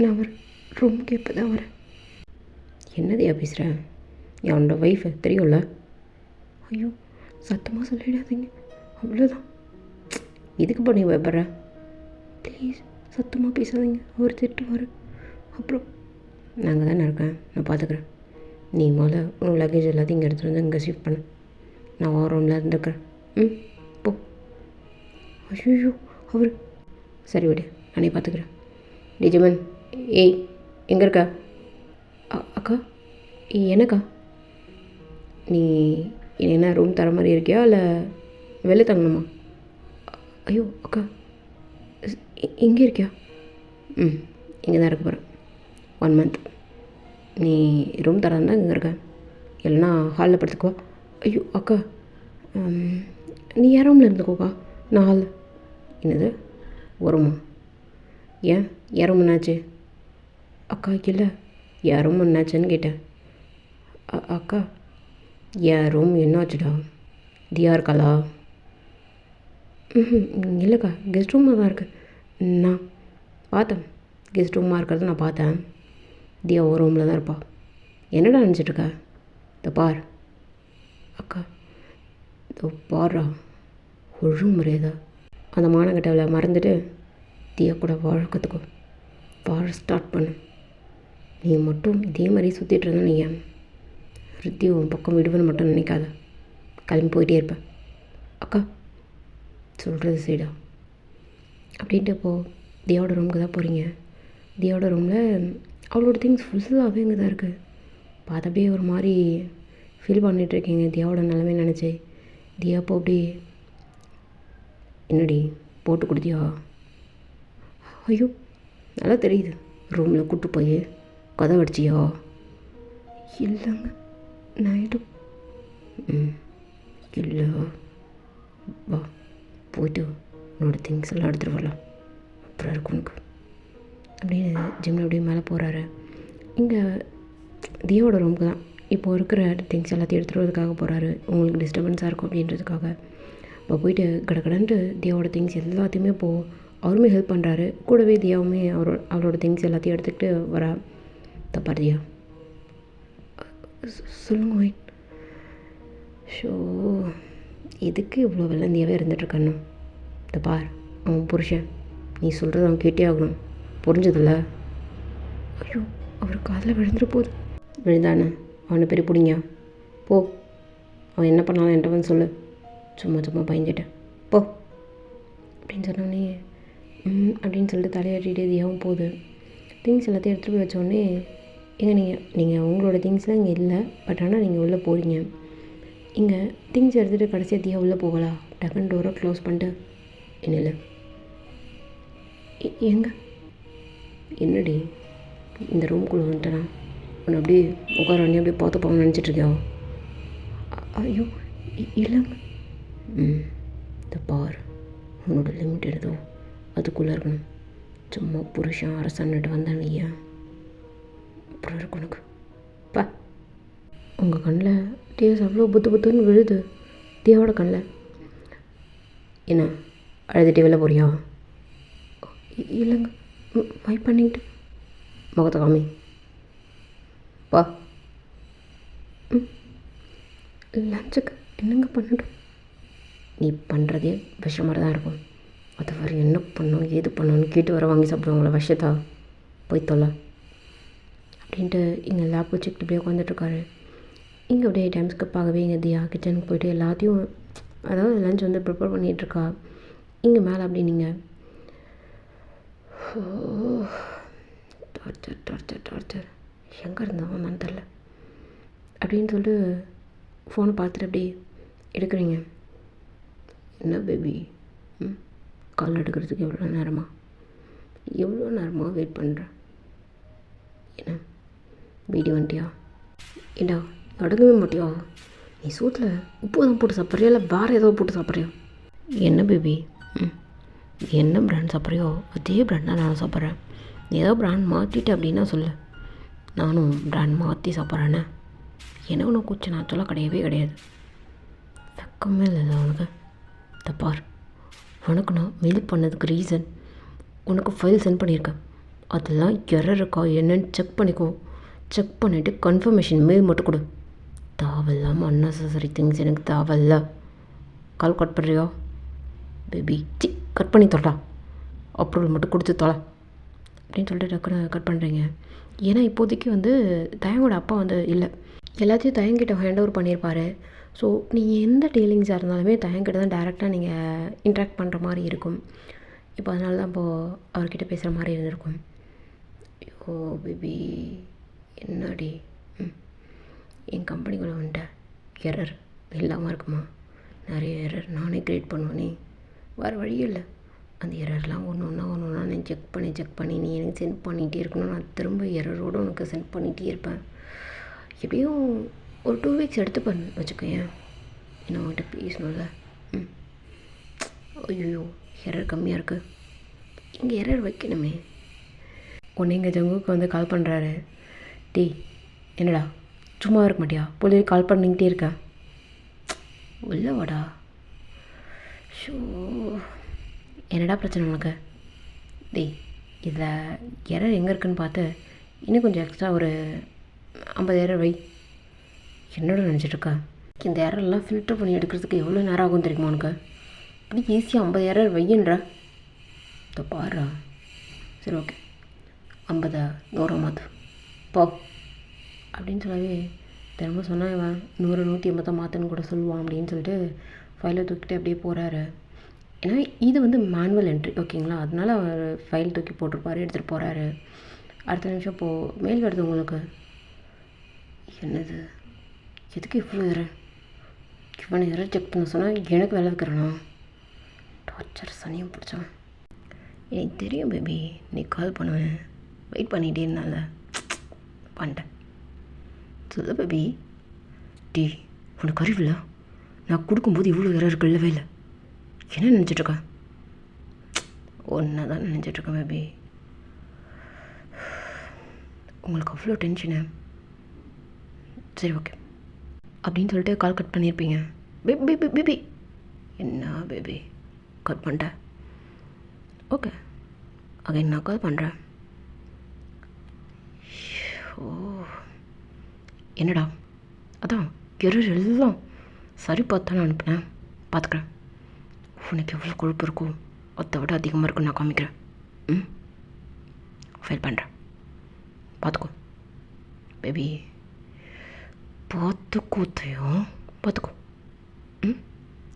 நான் அவர் ரூமுக்கு எப்போ தான் வரேன். என்னதையா பேசுகிறேன்? அவனோட ஒய்ஃபு தெரியும்ல? ஐயோ சத்தமாக சொல்லிடாதீங்க, அவ்வளோதான். இதுக்கு பண்ணி பயப்படுற? ப்ளீஸ் சத்தமாக பேசாதீங்க, அவர் திட்டுவார். அப்புறம் நாங்கள் தானே இருக்கேன், நான் பார்த்துக்குறேன். நீ முதல்ல உன் லக்கேஜ் எல்லாத்தையும் இங்கே எடுத்துகிட்டு வந்து இங்கே ஷிஃப்ட் பண்ணு. நான் ஒரு ரூமில் இருந்துக்கிறேன். போ. ஐயோ அவர் சரி விடு, நானே பார்த்துக்குறேன். நிஜமன், ஏய் எங்கே இருக்கா? அக்கா என்னக்கா? நீ என்ன ரூம் தர மாதிரி இருக்கியா இல்லை வெளில தங்கணுமா? ஐயோ அக்கா இங்கே இருக்கியா? இங்கே தான் இருக்க போகிறேன் 1 month. நீ ரூம் தரான் தான் இங்கே இருக்கேன், இல்லைனா ஹாலில் படுத்துக்குவா. ஐயோ அக்கா நீ என் ரூமில் இருந்துக்கோக்கா, நான் ஹாலில். என்னது வருமா? ஏன் என் ரூம் என்னாச்சு? அக்கா இல்லை என் ரூம் என்னாச்சுன்னு கேட்டேன். அக்கா என் ரூம் என்னாச்சுடா? தியா இருக்காளா? இல்லைக்கா கெஸ்ட் ரூமாக தான் இருக்குது. நான் பார்த்தேன், கெஸ்ட் ரூமாக இருக்கிறத நான் பார்த்தேன். தியா ஒரு ரூமில் தான் இருப்பா. என்னடா நினச்சிட்ருக்க? இதை பார் அக்கா, இதோ பாடுறா, ஒரு மரியாதை அந்த மானக்கட்டவில் மறந்துட்டு தியா கூட வாழ கற்றுக்கோ, வாழ ஸ்டார்ட் பண்ணு. நீ மட்டும் இதே மாதிரி சுற்றிட்டு இருந்தா நீ ரித்தி உன் பக்கம் விடுவேன்னு மட்டும் நினைக்காத, கிளம்பி போயிட்டே இருப்பேன். அக்கா சொல்கிறது சரிடா அப்படின்ட்டு இப்போது தியாவோட ரூமுக்கு தான் போகிறீங்க. தியாவோட ரூமில் அவளோட திங்ஸ் ஃபுல்லாகவே இங்கே தான் இருக்குது. பார்த்து அப்படியே ஒரு மாதிரி ஃபீல் பண்ணிகிட்ருக்கீங்க தியாவோட நிலமை நினச்சி. தியா இப்போ அப்படி என்னடி போட்டு கொடுத்தியா? ஐயோ நல்லா தெரியுது, ரூமில் கூப்பிட்டு போய் கதை அடிச்சியா? இல்லைங்க நைட்டு. இல்லை வா போய்ட்டு உன்னோட திங்ஸ் எல்லாம் எடுத்துகிட்டு வரலாம், அப்புறம் இருக்கும் உனக்கு அப்படின்னு ஜிம்மில் அப்படியே மேலே போகிறாரு. இங்கே தியாவோட ரூமுக்கு தான் இப்போ இருக்கிற திங்ஸ் எல்லாத்தையும் எடுத்துகிட்டு வரதுக்காக போகிறாரு. உங்களுக்கு டிஸ்டர்பன்ஸாக இருக்கும் அப்படின்றதுக்காக. இப்போ போயிட்டு கடகடன்ட்டு தியாவோட திங்ஸ் எல்லாத்தையுமே அவருமே ஹெல்ப் பண்ணுறாரு. கூடவே தியாவுமே அவளோட திங்ஸ் எல்லாத்தையும் எடுத்துக்கிட்டு வரா. தப்பார் தியா? சொல்லுங்க ஒயின். ஷோ எதுக்கு இவ்வளோ வெள்ளந்தியாகவே இருந்துகிட்ருக்கண்ணு? இந்த பார் அவன் புருஷன், நீ சொல்கிறது அவன் கேட்டே ஆகணும், புரிஞ்சதில்ல? ஐயோ அவர் காதில் விழுந்துட்டு போகுது. விழுந்தானே அவனை பெரிய பிடிங்க போ. அவன் என்ன பண்ணாலும் என்கிட்ட வந்து சொல்லு, சும்மா பயந்துட்டேன் போ அப்படின்னு சொன்னோடனே அப்படின்னு சொல்லிட்டு தலையாட்டிகிட்டே தியாவும் போகுது. திங்ஸ் எல்லாத்தையும் எடுத்துகிட்டு போய் வச்சோடனே எங்கே நீங்கள் உங்களோட திங்ஸ்லாம் இங்கே இல்லை, பட் ஆனால் நீங்கள் உள்ளே போகிறீங்க. இங்கே திங்ஸ் எடுத்துகிட்டு கடைசியாக தியா உள்ளே போகலா? டக்குன்னு டோரை க்ளோஸ் பண்ணிட்டு என்ன இல்லை எங்க என்னடி இந்த ரூம்குள்ளே வந்துட்டேனா? உன்னை அப்படியே உட்கார பண்ணி அப்படியே பார்த்து போகணும்னு நினச்சிட்ருக்கியா? ஐயோ இல்லைங்க. இந்த பார் உன்னோட லிமிட் எடுத்தோ அதுக்குள்ளே இருக்கணும். சும்மா புருஷன் அரசான்னுட்டு வந்தான் நீயா, அப்புறம் இருக்கு உனக்கு. பா உங்கள் கண்ணில் டீஸ் அவ்வளோ புத்துன்னு விழுது. தியாவோட கண்ணில் என்ன அழுதுகிட்டே வெளில போறியா? இல்லைங்க வைப் பண்ணிக்கிட்டு. முகத்தை காமி பா. லஞ்சுக்கு என்னங்க பண்ணட்டும்? நீ பண்ணுறதே விஷம் மாதிரி தான் இருக்கும். அது வர என்ன பண்ணோம் ஏது பண்ணோன்னு கேட்டு வர வாங்கி சாப்பிடுவாங்களா விஷத்தா? போய் தொல்லை அப்படின்ட்டு இங்கே லேப் வச்சுக்கிட்டு இப்படியே உட்காந்துட்ருக்காரு. இங்கே அப்படியே டைம் ஸ்கிப் ஆகவே இங்கே தியா கிச்சனுக்கு போய்ட்டு எல்லாத்தையும் அதாவது லஞ்ச் வந்து ப்ரிப்பேர் பண்ணிகிட்ருக்கா. இங்கே மேலே அப்படி நீங்கள் டார்ச்சர் டார்ச்சர் டார்ச்சர் எங்கே இருந்தாலும் தெரில அப்படின்னு சொல்லிட்டு ஃபோனை பார்த்துட்டு அப்படியே எடுக்கிறீங்க. என்ன பேபி, கால் எடுக்கிறதுக்கு எவ்வளோ நேரமாக வெயிட் பண்ணுறேன். என்ன வீடியோ வந்துட்டியா? ஏண்டா அடங்கவே மாட்டியா? நீ சூட்டில் உப்பு தான் போட்டு சாப்பிட்றியா இல்லை வேறு ஏதோ போட்டு சாப்பிட்றியா? என்ன பேபி, என்ன பிராண்ட் சாப்பிட்றியோ அதே பிராண்ட் தான் நானும் சாப்பிட்றேன். நீ ஏதோ பிராண்ட் மாற்றிட்டு அப்படின்னா சொல்லு, நானும் பிராண்ட் மாற்றி சாப்பிட்றேன்னே. என்ன ஒன்று கூச்ச நாச்சலாம் கிடையாது. வெக்கமே இல்லை உனக்கு. தப்பார், உனக்கு நான் மெயில் பண்ணதுக்கு ரீசன் உனக்கு ஃபைல் சென்ட் பண்ணியிருக்கேன். அதெல்லாம் எரர் இருக்கா என்னன்னு செக் பண்ணிக்கோ. செக் பண்ணிவிட்டு கன்ஃபர்மேஷன் மெயில் மட்டும் கொடு. தேவையில்லாமல் அன்னெசரி திங்ஸ் எனக்கு தேவையில்ல. கால் கட் பண்ணுறியா பேபி? கட் பண்ணி தொலை, அப்ரூவல் மட்டும் கொடுத்து தொலை அப்படின்னு சொல்லிட்டு டக்குன்னு கட் பண்ணுறீங்க. ஏன்னா இப்போதைக்கு வந்து தயங்கோட அப்பா வந்து இல்லை, எல்லாத்தையும் தயங்கிட்ட ஹேண்ட் ஓவர் பண்ணியிருப்பார். ஸோ நீங்கள் எந்த டீலிங்ஸாக இருந்தாலுமே தயங்கிட்ட தான் டேரெக்டாக நீங்கள் இன்ட்ராக்ட் பண்ணுற மாதிரி இருக்கும். இப்போ அதனால தான் இப்போது அவர்கிட்ட பேசுகிற மாதிரி இருந்திருக்கும். ஓ பேபி என்னடி, என் கம்பெனிக்குள்ளே வந்துட்ட எரர் இல்லாமல் இருக்குமா? நிறைய எரர் நானே க்ரியேட் பண்ணுவேனே, வேறு வழியே இல்லை. அந்த எரர்லாம் ஒன்று ஒன்றா நான் செக் பண்ணி நீ எனக்கு சென்ட் பண்ணிகிட்டே இருக்கணும். நான் திரும்ப எரரோடு உனக்கு சென்ட் பண்ணிகிட்டே இருப்பேன். எப்படியும் ஒரு 2 வீக்ஸ் எடுத்துப்பேன் வச்சுக்கோயேன். இன்னும் அவன்கிட்ட பேசணும்ல. ஐயோ எரர் கம்மியாக இருக்குது, இங்கே எரர் வைக்கணுமே. உன்னை எங்கள் ஜங்குக்கு வந்து கால் பண்ணுறாரு. டேய் என்னடா சும்மா இருக்க மாட்டியா? போலி கால் பண்ணிக்கிட்டே இருக்கேன், உள்ள வாடா. ஷோ என்னடா பிரச்சனை உனக்கு? டேய் இதில் எரர் எங்கே இருக்குன்னு பார்த்து இன்னும் கொஞ்சம் எக்ஸ்ட்ரா ஒரு 50 எரர் வை. என்னோட நினச்சிட்ருக்கா? இந்த எரர்லாம் ஃபில்டர் பண்ணி எடுக்கிறதுக்கு எவ்வளோ நேரம் ஆகும் தெரியுமா உனக்கு? அப்படி ஈஸியாக 50 எரர் வையின்ற பாடுறா. சரி ஓகே, 50 100 மாற்று போ அப்படின்னு சொல்லவே திரும்ப சொன்னால் இவன் 100 180 மாற்றுன்னு கூட சொல்லுவான் அப்படின்னு சொல்லிட்டு ஃபைலை தூக்கிட்டு அப்படியே போகிறாரு. ஏன்னா இது வந்து மேனுவல் என்ட்ரி ஓகேங்களா, அதனால அவர் ஃபைல் தூக்கி போட்டிருப்பாரு, எடுத்துகிட்டு போகிறாரு. அடுத்த நிமிஷம் இப்போது மெயில் வருது உங்களுக்கு. என்னது, எதுக்கு இவ்வளோ எரர்? இவனை எரர் செக் பண்ண சொன்னால் எனக்கு வேலை வைக்கிறானா? டார்ச்சர் சனியும் பிடிச்சவன். எனக்கு தெரியும் பேபி நீ கால் பண்ணுவேன், வெயிட் பண்ணிகிட்டே இருந்தால பண்ணிட்டேன். சொல்ல பேபி. டீ உனக்கு அறிவில்ல, நான் கொடுக்கும்போது இவ்வளோ எரர் இல்லவே இல்லை. என்ன நினச்சிட்ருக்கேன்? ஒன்றா தான் நினச்சிட்ருக்கேன் பேபி. உங்களுக்கு அவ்வளோ டென்ஷனு? சரி ஓகே அப்படின்னு சொல்லிட்டு கால் கட் பண்ணியிருப்பீங்க. பேபி பேபி பேபி என்ன பேபி கட் பண்ணிட்டேன்? ஓகே அகைன் நான் கால் பண்ணுறேன். ஓ என்னடா, அதான் எரர் எல்லாம் சரி பார்த்தானே அனுப்புனேன், பார்த்துக்கிறேன். உனக்கு எவ்வளோ கொழுப்பு இருக்கும், அதை விட அதிகமாக இருக்குன்னு நான் காமிக்கிறேன். ஃபைல் பண்ணுறேன், பார்த்துக்கோ பேபி. பார்த்துக்கோத்தையும் பார்த்துக்கோ.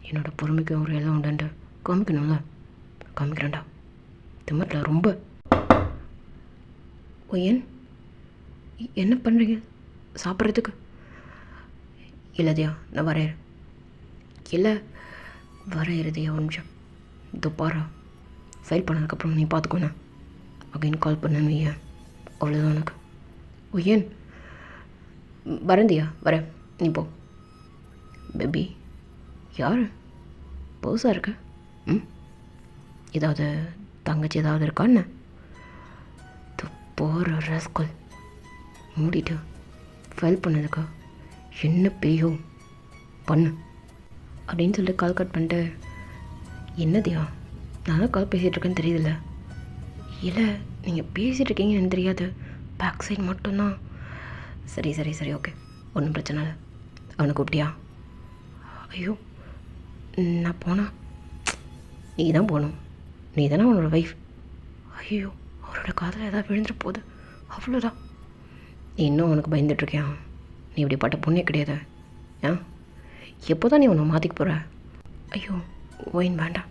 என்னோடய பொறுமைக்கு ஒரு எல்லாம் உண்டான்ட்டு காமிக்கணும்ல, காமிக்கிறேன்டா. திமிரில் ரொம்ப. ஏன் என்ன பண்ணுறீங்க சாப்பிட்றதுக்கு? இல்லைதையா நான் வரையிறேன். இல்லை வரையிறதையா ஒரு நிமிஷம் இதோ பாரா, ஃபைல் பண்ணதுக்கப்புறம் நீ பார்த்துக்கோண்ணே. அகைன் கால் பண்ணேன்னு வையன், அவ்வளோதான் உனக்கு. ஏன் வரந்தியா? வரேன், நீ போ. பேபி யார் பவுசாக இருக்க? ஏதாவது தங்கச்சி ஏதாவது இருக்கான்னு? போகிற ரஸ்கல் மூடிட்டு ஃபைல் பண்ணதுக்கா என்ன பேயோ பண்ணு அப்படின்னு சொல்லிட்டு கால் கட் பண்ணிட்டு, என்னதியா நான் தான் கால் பேசிகிட்ருக்கேன்னு தெரியுதுல்ல? இல்லை நீங்கள் பேசிகிட்ருக்கீங்க எனக்கு தெரியாது, பேக் சைட் மட்டும்தான். சரி சரி சரி ஓகே ஒன்றும் பிரச்சனை இல்லை. அவனை கூப்பிட்டியா? ஐயோ நான் போனா நீ தான் போகணும், நீ தானே அவனோட ஒய்ஃப். ஐயோ அவரோட காதில் ஏதாவது விழுந்துட்டு போகுது, அவ்வளோதான். நீ இன்னும் அவனுக்கு பயந்துட்டுருக்கியா? நீ இப்படிப்பட்ட பொண்ணே கிடையாது. எப்போ தான் நீ உன்னை மாற்றிக்க போகிற? ஐயோ ஒயின் வேண்டாம்,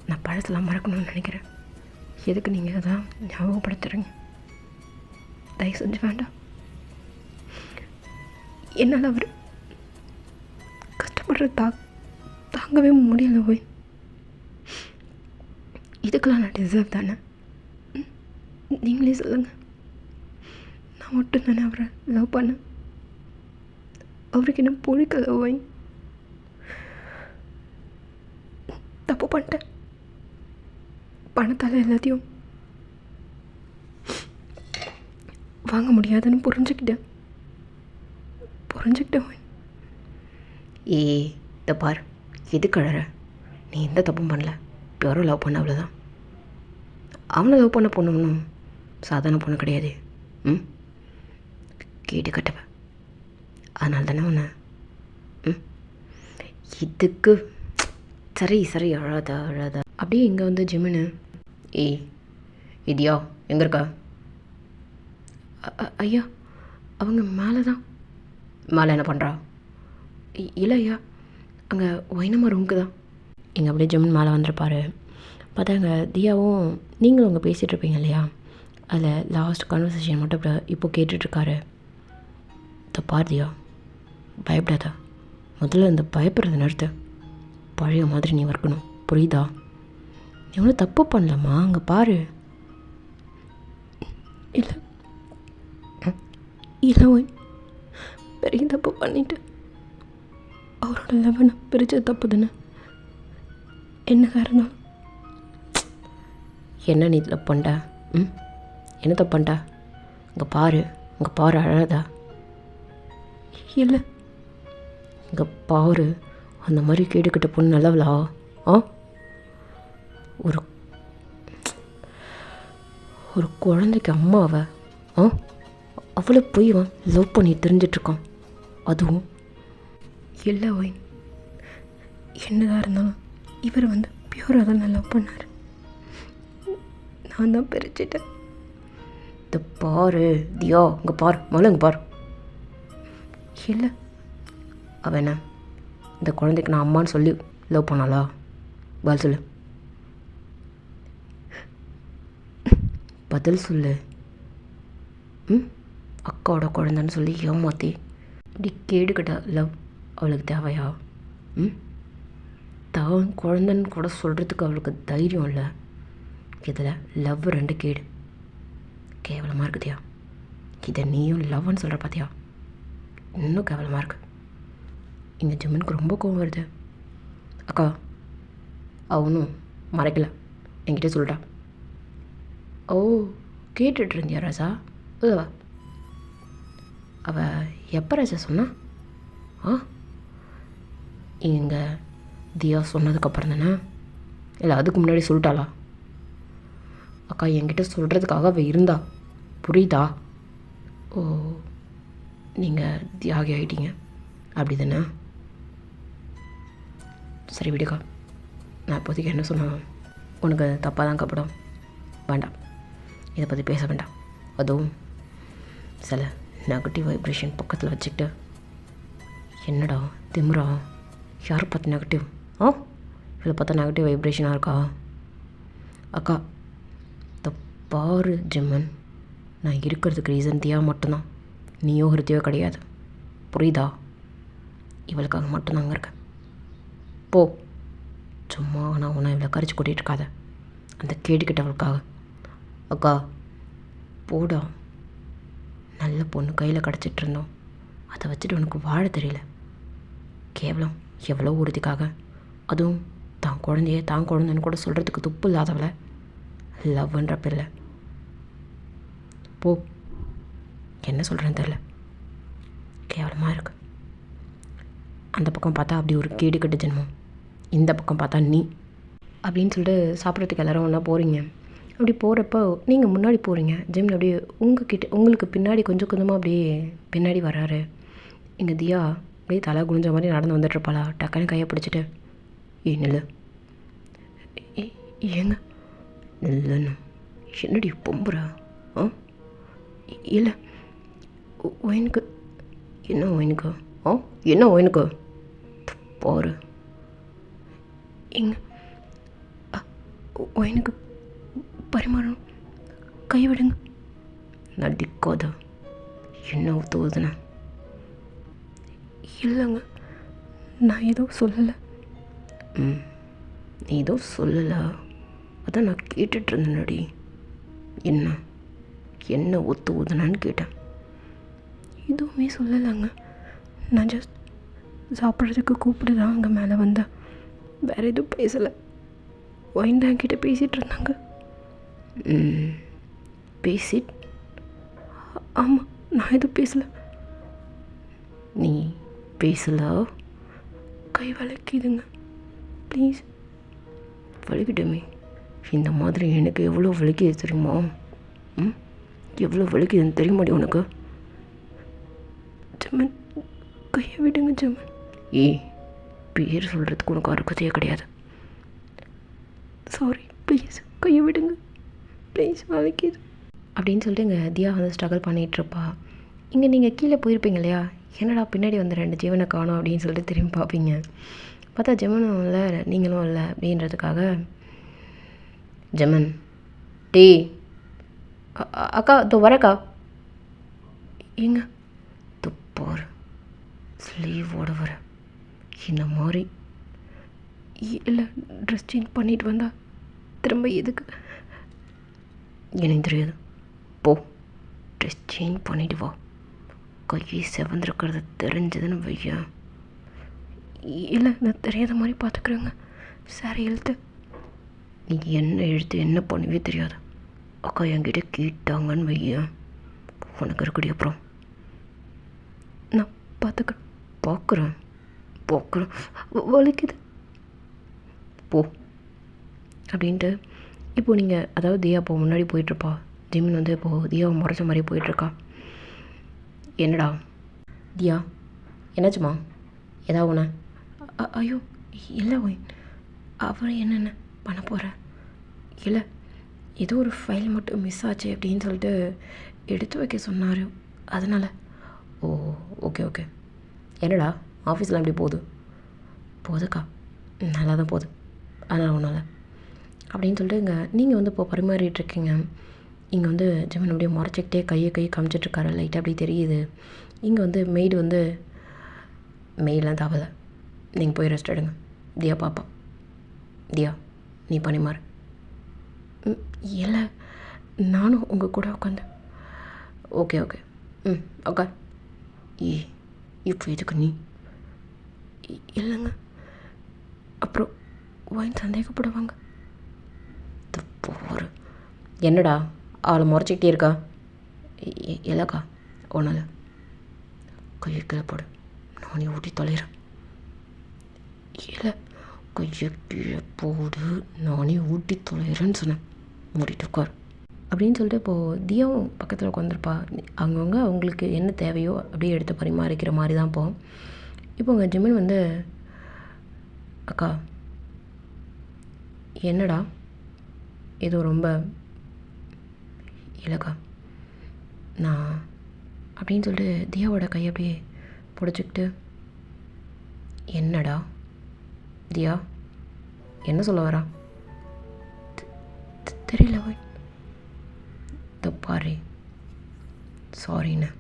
நான் பழசெல்லாம் மறக்கணும்னு நினைக்கிறேன். எதுக்கு நீங்கள் அதான் ஞாபகப்படுத்துகிறீங்க? தயவு செஞ்சு வேண்டாம். என்னால் அவர் கஷ்டப்படுற தாங்கவே முடியல ஒயின். இதுக்கெல்லாம் நான் டிசர்வ் தானே? நீங்களே சொல்லுங்கள். நான் மட்டும் தானே அவரை லவ் பண்ணேன். அவருக்கு என்ன பிடிக்கல ஒயின். தப்பு பண்ணிட்டேன். பணத்தால் எல்லாத்தையும் வாங்க முடியாதுன்னு புரிஞ்சுக்கிட்டேன் ஒயின். இதை பார், எது கழற? நீ எந்த தப்பும் பண்ணல, பியூரோ லவ் பண்ண, அவ்வளோதான். அவனை லவ் பண்ண பொண்ணு ஒன்றும் சாதாரண பொண்ணு கிடையாது. கேட்டு கட்டவ, அதனால தானே உன்னை இதுக்கு சரி அழாதா அப்படியே இங்கே வந்து ஜிம்முன்னு இதியா எங்கே இருக்கா? ஐயா அவங்க மேலே தான். மேலே என்ன பண்ணுறா? இல்லை ஐயா, அங்கே ஒயினம்மா ரூமுக்கு தான். இங்கே அப்படியே ஜிம்முன்னு மேலே வந்துருப்பார். பார்த்தாங்க தியாவும் நீங்களும் அங்கே பேசிகிட்டு இருப்பீங்க இல்லையா, அதில் லாஸ்ட் கான்வர்சேஷன் மட்டும் இப்போ கேட்டுட்ருக்காரு. பார் தியா, பயப்படாத. முதல்ல இந்த பயப்படுறத நிறுத்து. பழைய மாதிரி நீ இருக்கணும், புரியுதா? நீ ஒன்றும் தப்பு பண்ணலாமா? அங்கே பாரு. இல்லை ஒயின், பெரிய தப்பு பண்ணிட்டு அவரோட லெவனை பிரிச்ச தப்பு தானே. என்ன காரணம்? என்ன நீ இதில் பண்ண? என்ன தப்பு பண்ணிட்டா? இங்கே பாரு அழகா. இல்லை இங்கே பாரு, அந்த மாதிரி கேட்டுக்கிட்ட பொண்ணு நல்லவளா? ஒரு குழந்தைக்கு அம்மாவை அவ்வளோ போய் லவ் பண்ணி தெரிஞ்சிட்ருக்கான். அதுவும் இல்லை ஒயின், என்னதான் இருந்தாலும் இவர் பியூராக தான் லவ் பண்ணார். நான் தான் பிரிச்சுட்டேன். இந்த பாரு தியா, இங்கே பார், முதல்ல இங்கே பார். இல்லை அவன் என்ன இந்த குழந்தைக்கு நான் அம்மான்னு சொல்லி லவ் பண்ணாளா? பதில் சொல்லு, பதில் சொல்லு. அக்காவோட குழந்தைன்னு சொல்லி ஏமாற்றி இப்படி கேடுக்கிட்ட லவ் அவளுக்கு தேவையா? தான் குழந்தைன்னு கூட சொல்கிறதுக்கு அவளுக்கு தைரியம் இல்லை. இதில் லவ் 2 கேடு. கேவலமாக இருக்குதியா. இதை நீயும் லவ்னு சொல்கிற பார்த்தியா? இன்னும் கேவலமாக இருக்கு. இங்கே ஜிம்மனுக்கு ரொம்ப கோவம் வருது. அக்கா அவனும் மறைக்கல, என்கிட்ட சொல்லிட்டா. ஓ கேட்டுட்டு இருந்தியா ராசா? இல்லவா அவள் எப்போ ராஜா சொன்னா? இங்கே தியா சொன்னதுக்கப்புறம் தானே? இல்லை அதுக்கு முன்னாடி சொல்லிட்டாளா? அக்கா என்கிட்ட சொல்கிறதுக்காக அவள் இருந்தா, புரியுதா? ஓ நீங்கள் தியாகி ஆகிட்டீங்க அப்படி தானே? சரி விடுக்கா, நான் இப்போதைக்கு என்ன சொன்னேன் உனக்கு தப்பாக தான் கப்படும். வேண்டாம், இதை பற்றி பேச வேண்டாம். அதுவும் சில நெகட்டிவ் வைப்ரேஷன் பக்கத்தில் வச்சுக்கிட்டு என்னடா திமுறா, யாரை பார்த்து நெகட்டிவ்? இதில் பார்த்தா நெகட்டிவ் வைப்ரேஷனாக இருக்கா? அக்கா பாரு ஜிம்மன், நான் இருக்கிறதுக்கு ரீசன் தியா மட்டும்தான், நீயோ ஹிருத்தியோ கிடையாது, புரியுதா? இவளுக்காக மட்டும்தான் அங்கே இருக்கேன். போ, சும்மா நான் உன்னை இவ்வளோ கரிச்சு கூட்டிகிட்டு இருக்காத, அந்த கேட்டுக்கிட்டவளுக்காக. அக்கா போடா, நல்ல பொண்ணு கையில் கிடச்சிட்டு இருந்தோம், அதை வச்சுட்டு உனக்கு வாழ தெரியல. கேவலம் எவ்வளோ உறுதிக்காக, அதுவும் தான் குழந்தைன்னு கூட சொல்கிறதுக்கு துப்பு இல்லாதவளை லவ்ன்ற பேரில். போ, என்ன சொல்கிறேன்னு தெரில, கேவலமாக இருக்கு. அந்த பக்கம் பார்த்தா அப்படி ஒரு கேடு கட்டு ஜென்மம், இந்த பக்கம் பார்த்தா நீ அப்படின்னு சொல்லிட்டு சாப்பிட்றதுக்கு எல்லோரும் ஒன்றா போகிறீங்க. அப்படி போகிறப்போ நீங்கள் முன்னாடி போகிறீங்க, ஜிம்மில் அப்படியே உங்களுக்கு பின்னாடி கொஞ்சம் கொஞ்சமாக அப்படியே பின்னாடி வராரு. இங்கே தியா அப்படியே தலை குனிஞ்ச மாதிரி நடந்து வந்துட்டுருப்பாளா, டக்குன்னு கையை பிடிச்சிட்டு நில்லு. ஏங்க இல்லைன்னு என்னடி பொம்புறா? இல்லை ஒயினுக்கு. என்ன ஒயினுக்கு? என்ன ஒயினுக்கு? போரு எங்க எனக்கு பரிமாறணும், கை விடுங்க. நடிக்காத, என்ன ஊற்றுவதுண்ணா? இல்லைங்க, நான் எதுவும் சொல்லலை. நீ ஏதோ சொல்லலை, அதான் நான் கேட்டுட்ருந்தேன்டி. என்ன ஊற்றுவதுனான்னு கேட்டேன். எதுவுமே சொல்லலைங்க, நான் ஜஸ்ட் சாப்பிட்றதுக்கு கூப்பிடுதான் அங்கே மேலே வந்தேன். வேறு எதுவும் பேசலை. ஒயின் தான் கிட்டே பேசிகிட்டு இருந்தாங்க. பேசிட்? ஆமாம், நான் எதுவும் பேசலை. நீ பேசல? கை வலிக்குதுங்க, ப்ளீஸ். வலிக்கிட்டமே, இந்த மாதிரி எனக்கு எவ்வளோ வலிக்குது தெரியுமா? எவ்வளோ வலிக்குதுன்னு தெரியுமாடி உனக்கு? ஜமன், கையை விடுங்க ஜமன். பேர் சொல்கிறதுக்கு உனக்கு அருக்கதையே கிடையாது. சாரி, ப்ளீஸ் கையை விடுங்க, ப்ளீஸ், வலிக்குது அப்படின்னு சொல்லிட்டு இங்கே தியா வந்து ஸ்ட்ரகிள் பண்ணிகிட்ருப்பா. இங்கே நீங்கள் கீழே போயிருப்பீங்க இல்லையா, என்னடா பின்னாடி வந்து 2 ஜீவனை காணோம் அப்படின்னு சொல்லிட்டு திரும்பி பார்ப்பீங்க. பார்த்தா ஜெமனும் இல்லை, நீங்களும் இல்லை அப்படின்றதுக்காக, ஜெமன், டீ அக்கா இதோ வரக்கா. ஏங்க துப்பார் ஸ்லீவோட வர இந்த மாதிரி இல்லை, ட்ரெஸ் சேஞ்ச் பண்ணிட்டு வந்தா திரும்ப எதுக்கு எனக்கு தெரியாது. போ, ட்ரெஸ் சேஞ்ச் பண்ணிட்டு வா. கையை செவந்திருக்கிறது தெரிஞ்சதுன்னு வையா. இல்லை, நான் தெரியாத மாதிரி பார்த்துக்குறேங்க. சாரி எழுத்து. நீ என்ன எழுத்து என்ன பண்ணவே தெரியாது. அக்கா என்கிட்ட கேட்டாங்கன்னு வையா, உனக்கு இருக்கடி. அப்புறம் நான் பார்க்குறேன் வலிக்குது, போ அப்படின்ட்டு. இப்போது நீங்கள் அதாவது தியா இப்போ முன்னாடி போயிட்டுருப்பா, ஜிமின் வந்து இப்போது தியாவை முறைச்ச மாதிரி போயிட்டுருக்கா. என்னடா தியா, என்னாச்சுமா? ஏதாவது ஒன்று? ஐயோ இல்லை ஒயின், அப்புறம் என்னென்ன பண்ண போகிறேன்? இல்லை, ஏதோ ஒரு ஃபைல் மட்டும் மிஸ் ஆச்சு அப்படின்னு சொல்லிட்டு எடுத்து வைக்க சொன்னார், அதனால். ஓ ஓகே. என்னடா ஆஃபீஸில் எப்படி போகுதுக்கா? நல்லா தான் போகுது, அதனால் ஒன்றும் இல்லை அப்படின்னு சொல்லிட்டு இங்கே நீங்கள் வந்து இப்போ பரிமாறிட்டுருக்கீங்க. இங்கே வந்து ஜெமன் அப்படியே முறைச்சிக்கிட்டே கையை காமிச்சிட்ருக்காரு, லைட்டாக அப்படி தெரியுது. இங்கே வந்து மெய்டு வந்து மெய்டெலாம் தவலை, நீங்கள் போய் ரெஸ்ட் எடுங்க. தியா பாப்பா, தியா நீ பரிமாறு. இல்லை, நானும் உங்கள் கூட உட்காந்தேன். ஓகே உட்கார். இப்போ எதுக்கு நீ? இல்லைங்க, அப்புறம் ஒயின் சந்தேகப்படுவாங்க. போகிற என்னடா அவளை முறைச்சிக்கிட்டே இருக்கா? இல்லைக்கா ஒன்றும் இல்லை. கையை கீழே போடு, நானே ஊட்டி தொலைகிறேன். இல்லை, கையை கீழே போடு, நானே ஊட்டி தொலைகிறேன்னு சொன்னேன். மூடிட்டு உட்கார் அப்படின்னு சொல்லிட்டு இப்போது தியாவும் பக்கத்தில் உட்காந்துருப்பா. அவங்கவுங்க அவங்களுக்கு என்ன தேவையோ அப்படியே எடுத்து பரிமாறிக்கிற மாதிரி தான் போகும். இப்போ உங்கள் ஜிமின் வந்து, அக்கா என்னடா ஏதோ ரொம்ப இல்லைக்கா நான் அப்படின்னு சொல்லிட்டு தியாவோட கையை அப்படியே பிடிச்சிக்கிட்டு, என்னடா தியா என்ன சொல்ல வரா? தெரியல போய் தப்பாரு, சாரிண்ணே.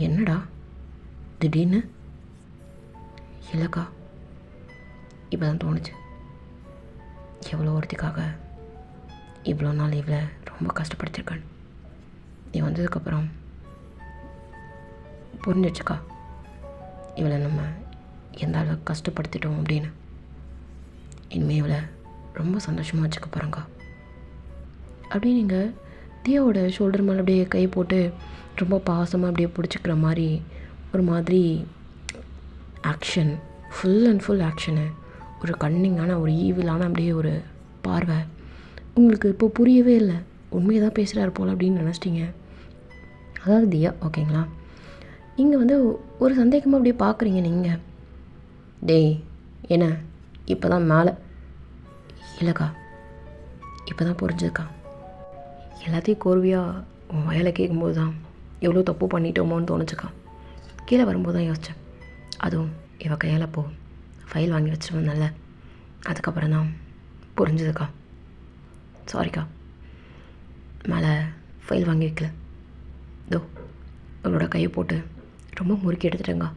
என்னடா திடீர்னு? இல்லைக்கா, இப்போ தான் தோணுச்சு, எவ்வளோ ஒருத்திக்காக இவ்வளோ நாள் இவளை ரொம்ப கஷ்டப்படுத்திருக்கேன். நீ வந்ததுக்கப்புறம் புரிஞ்சிடுச்சுக்கா, இவளை நம்ம எந்த அளவுக்கு கஷ்டப்படுத்திட்டோம் அப்படின்னு. இனிமேல் இவளை ரொம்ப சந்தோஷமாக வச்சுக்க போகிறேங்க்கா அப்படியே நீங்கள் தியாவோட ஷோல்டர் மேலே அப்படியே கை போட்டு ரொம்ப பாசமாக அப்படியே பிடிச்சிக்கிற மாதிரி ஒரு மாதிரி action, full and full action, ஒரு கன்னிங்கான ஒரு ஈவிலான அப்படியே ஒரு பார்வை. உங்களுக்கு இப்போ புரியவே இல்லை, உண்மையை தான் பேசுகிறாரு போல் அப்படின்னு நினச்சிட்டிங்க. அதாவது தியா ஓகேங்களா, இங்கே வந்து ஒரு சந்தேகமாக அப்படியே பார்க்குறீங்க நீங்கள். டேய் என்ன இப்போ தான் மேலே? இல்லைக்கா, இப்போ தான் புரிஞ்சுதுக்கா. எல்லாத்தையும் கோர்வையாக உன் வயலை கேட்கும்போது தான் எவ்வளோ தப்பு பண்ணிட்டோமோன்னு தோணுச்சுக்கா. கீழே வரும்போது தான் யோசித்தேன். அதுவும் இவ கையால் ஃபைல் வாங்கி வச்சுட்டு வந்தேன்ல, அதுக்கப்புறம் தான் புரிஞ்சுதுக்கா. சாரிக்கா, மேலே ஃபைல் வாங்கி வைக்கல. இதோ உங்களோட கையை போட்டு ரொம்ப முறுக்கி எடுத்துட்டேங்க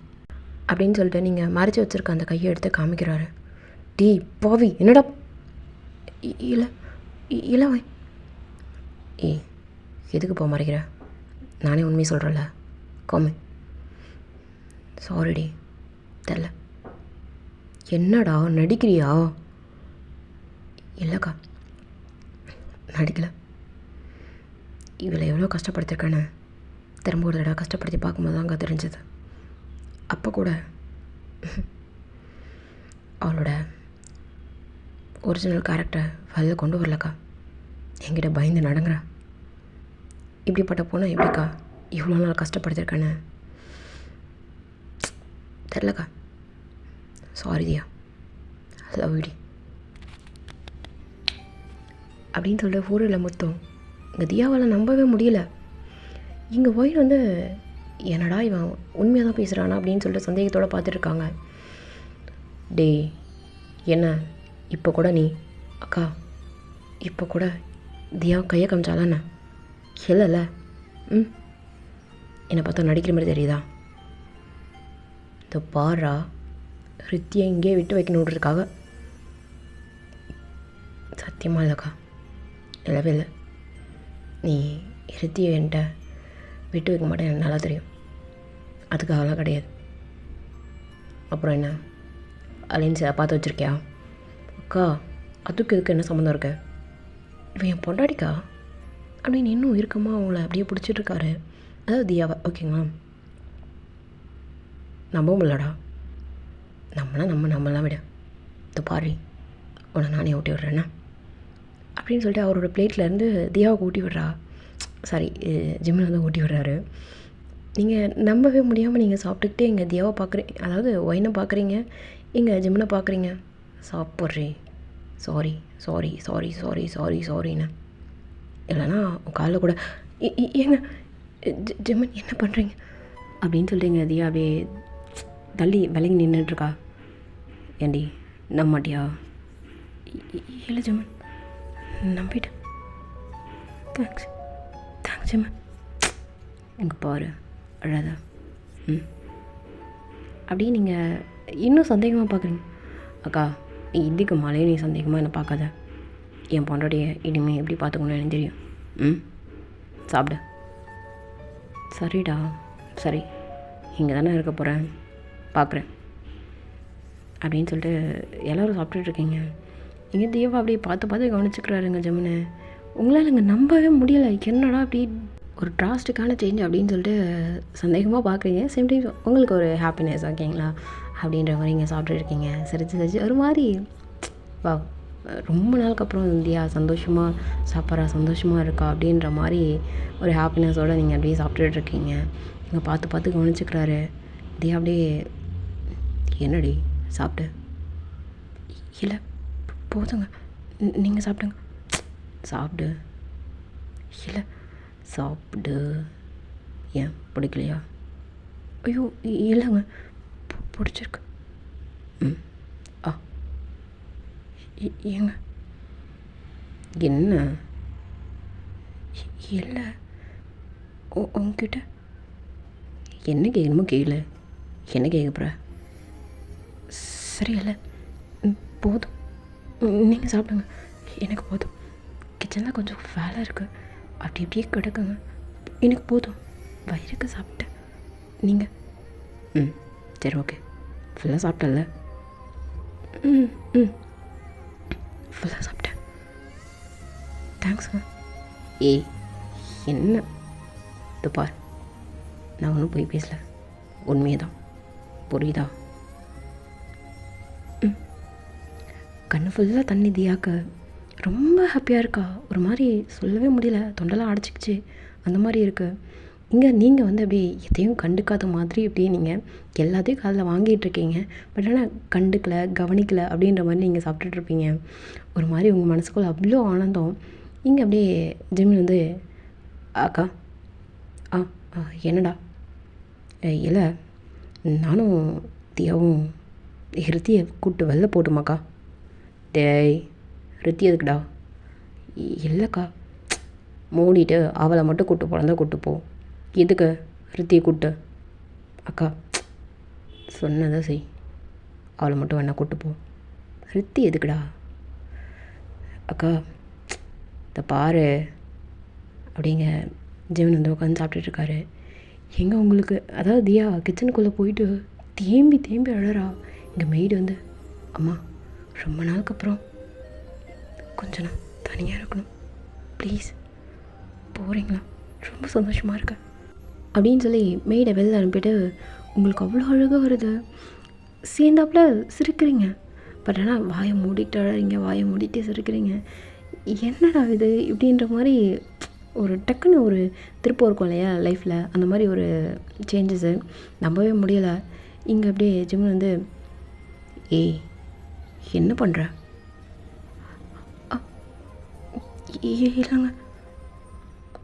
அப்படின்னு சொல்லிட்டு நீங்கள் மறைச்சி வச்சுருக்க அந்த கையை எடுத்து காமிக்கிறாரு. டீ பாவி, என்னடா? இல்லை இல்லை வை. எதுக்கு போக மறைக்கிற? நானே உண்மையை சொல்கிறேன்ல, காமி. சாரிடி, தெரில. என்னடா நடிக்கிறியா? இல்லைக்கா, நடிக்கலை. இவளை எவ்வளோ கஷ்டப்படுத்திருக்கேன்னு திரும்ப ஒரு தடவை கஷ்டப்படுத்தி பார்க்கும்போது தான் அங்கே தெரிஞ்சது. அப்போ கூட அவளோட ஒரிஜினல் கேரக்டரை வெளில கொண்டு வரலக்கா. என்கிட்ட பயந்து நடங்குறா. இப்படிப்பட்ட பொண்ணை எப்படிக்கா இவ்வளோ நாள் கஷ்டப்படுத்திருக்கேன்னு தெரிலக்கா. சாரி தியா, லவ் யூ டி அப்படின்னு சொல்லிட்டு ஃபோரில் மொத்தம் இங்கே தியாவால் நம்பவே முடியல. இங்கே ஒயின் வந்து என்னடா இவன் உண்மையாக தான் பேசுகிறானா அப்படின்னு சொல்லிட்டு சந்தேகத்தோடு பார்த்துட்ருக்காங்க. டேய் என்ன இப்போ கூட நீ அக்கா இப்போ கூட தியா கையை காமிச்சாலாண்ணா? இல்லைல்ல. என்னை பார்த்தா நடிக்கிற மாதிரி தெரியுதா? இந்த பாரா ரித்தியை இங்கேயே விட்டு வைக்கணுன்றதுக்காக. சத்தியமாக இல்லைக்கா, இல்லவே இல்லை. நீ ரித்தியை என்கிட்ட விட்டு வைக்க மாட்டேன், எனக்கு நல்லா தெரியும். அதுக்காகலாம் கிடையாது. அப்புறம் என்ன அலைன்ஸை பார்த்து வச்சுருக்கியா? அக்கா அதுக்கு இதுக்கு என்ன சம்மந்தம் இருக்கு? இவன் என் பொண்டாடிக்கா அப்படின்னு இன்னும் இருக்கமா அவங்கள அப்படியே பிடிச்சிட்ருக்காரு. அதாவது தியாவை, ஓகேங்களா? நம்பவும் இல்லைடா. நம்மளாம் விட இந்த பாரி உன்னை நானே ஊட்டி விட்றேன்னா அப்படின்னு சொல்லிட்டு அவரோட பிளேட்லேருந்து தியாவை ஊட்டி விட்றா. சாரி, ஜிம்மில் வந்து ஊட்டி விடுறாரு. நீங்கள் நம்பவே முடியாமல் நீங்கள் சாப்பிட்டுக்கிட்டே எங்கள் தியாவை பார்க்குறீங்க, அதாவது ஒயினை பார்க்குறீங்க, எங்கள் ஜிம்மினை பார்க்குறீங்க. சாப்பிட்றே sorry sorry sorry sorry sorry சாரிண்ணே. இல்லைனா உன் காலில் கூட ஏங்க ஜிம்மன் என்ன பண்ணுறீங்க அப்படின்னு சொல்லிட்டு தியா அப்படியே தள்ளி விலகி நின்றுட்டுருக்கா. ஏண்டி நம்ப மாட்டியா? இல்லை ஜிம்மன், நம்பிட்டேன். தேங்க்ஸ் ஜிம்மன். எங்கே பாரு அழாத. அப்படியே நீங்கள் இன்னும் சந்தேகமாக பார்க்குறீங்க. அக்கா இதுக்கு மேலே நீ சந்தேகமாக என்னை பார்க்காத. என் பொண்டாட்டியை இனிமேல் எப்படி பார்த்துக்கணும்னு எனக்கு தெரியும். சாப்பிட. சரிடா, சரி, இங்கே தானே இருக்க போகிறேன், பார்க்குறேன் அப்படின்னு சொல்லிட்டு எல்லோரும் சாப்பிட்டுட்ருக்கீங்க. இங்கே தேவா அப்படியே பார்த்து கவனிச்சுக்கிறாருங்க ஜமுனை. உங்களால் இங்கே நம்பவே முடியலை. என்னடா அப்படி ஒரு ட்ராஸ்டிக்கான சேஞ்ச் அப்படின்னு சொல்லிட்டு சந்தேகமாக பார்க்குறீங்க. சேம் டைம் உங்களுக்கு ஒரு ஹாப்பினஸ், ஓகேங்களா, அப்படின்ற மாதிரி இங்கே சாப்பிட்டுருக்கீங்க. சிரிச்சு ஒரு மாதிரி வா, ரொம்ப நாளுக்கு அப்புறம் இந்தியா சந்தோஷமாக சாப்பிட்றா, சந்தோஷமாக இருக்கா அப்படின்ற மாதிரி ஒரு ஹாப்பினஸோடு நீங்கள் அப்படியே சாப்பிட்டுட்ருக்கீங்க. இங்கே பார்த்து கவனிச்சுக்கிறாரு. தியா அப்படியே என்னடி சாப்பிட்டு? இல்லை போதுங்க, நீங்கள் சாப்பிடுங்க. சாப்பிடு. இல்லை சாப்பிடு. ஏன் பிடிக்கலையா? ஐயோ இல்லைங்க, பிடிச்சிருக்கு. ஏங்க என்ன? இல்லை உங்ககிட்ட என்ன கேட்கணுமோ கேளு. என்ன கேட்கப்புற? சரி இல்லை போதும், நீங்கள் சாப்பிடுங்க, எனக்கு போதும். கிச்சனில் கொஞ்சம் வேலை இருக்குது, அப்படி இப்படியே கிடக்குங்க, எனக்கு போதும், வயிறுக்கு சாப்பிட்டேன். நீங்கள் சரி ஓகே, ஃபுல்லாக சாப்பிட்டல? ஃபுல்லாக சாப்பிட்டேன், தேங்க்ஸுங்க. ஏய் என்ன இது பார், நான் ஒன்றும் போய் பேசல, உண்மையே தான், புரியுதா? கண்ணு ஃபுல்லாக தண்ணி தியாக்க ரொம்ப ஹாப்பியாக இருக்கா. ஒரு மாதிரி சொல்லவே முடியல, தொண்டெல்லாம் அடைச்சிக்கிச்சு, அந்த மாதிரி இருக்குது. இங்கே நீங்கள் வந்து அப்படியே எதையும் கண்டுக்காத மாதிரி அப்படியே நீங்கள் எல்லாத்தையும் காதில் வாங்கிட்டுருக்கீங்க. பட் ஆனால் கண்டுக்கலை, கவனிக்கலை அப்படின்ற மாதிரி நீங்கள் சாப்பிட்டுட்ருப்பீங்க. ஒரு மாதிரி உங்கள் மனசுக்குள்ளே அவ்வளோ ஆனந்தம். இங்கே அப்படியே ஜிம்மில் வந்து அக்கா என்னடா? இல்லை நானும் தியாவும் ரித்தியை கூப்பிட்டு வெளில போட்டுமாக்கா. டேய் ரித்தி எதுக்குடா? இல்லைக்கா, மூடிட்டு அவளை மட்டும் கூப்பிட்டு போகிறதா கூப்பிட்டு போ. எதுக்கு ரித்தியை கூப்பிட்டு? அக்கா சொன்னதை செய், அவளை மட்டும் வேணா கூப்பிட்டு போ. ரித்தி எதுக்குடா? அக்கா இதை பாரு அப்படிங்க. ஜீவன் வந்து உட்காந்து சாப்பிட்டுட்ருக்காரு. எங்கே உங்களுக்கு, அதாவது தியா கிச்சனுக்குள்ளே போயிட்டு தேம்பி தேம்பி அழறா. இங்கே மெய்டு வந்து, அம்மா ரொம்ப நாளுக்கு அப்புறம் கொஞ்சம் நான் தனியாக இருக்கணும், ப்ளீஸ் போகிறீங்களா, ரொம்ப சந்தோஷமாக இருக்கு அப்படின்னு சொல்லி மெய்டை வெளில அனுப்பிட்டு, உங்களுக்கு அவ்வளோ அழகாக வருது, சேர்ந்தாப்பில் சிரிக்கிறீங்க, பட் ஆனால் வாயை மூடிட்டு அழறீங்க, வாயை மூடிட்டு சிரிக்கிறீங்க, என்னடா இது இப்படின்ற மாதிரி ஒரு டக்குன்னு ஒரு திருப்பம் இருக்கும் இல்லையா லைஃப்பில், அந்த மாதிரி ஒரு சேஞ்சஸு நம்பவே முடியலை. இங்கே அப்படியே ஜிம்மு வந்து, ஏய் என்ன பண்ணுற? இல்லைங்க.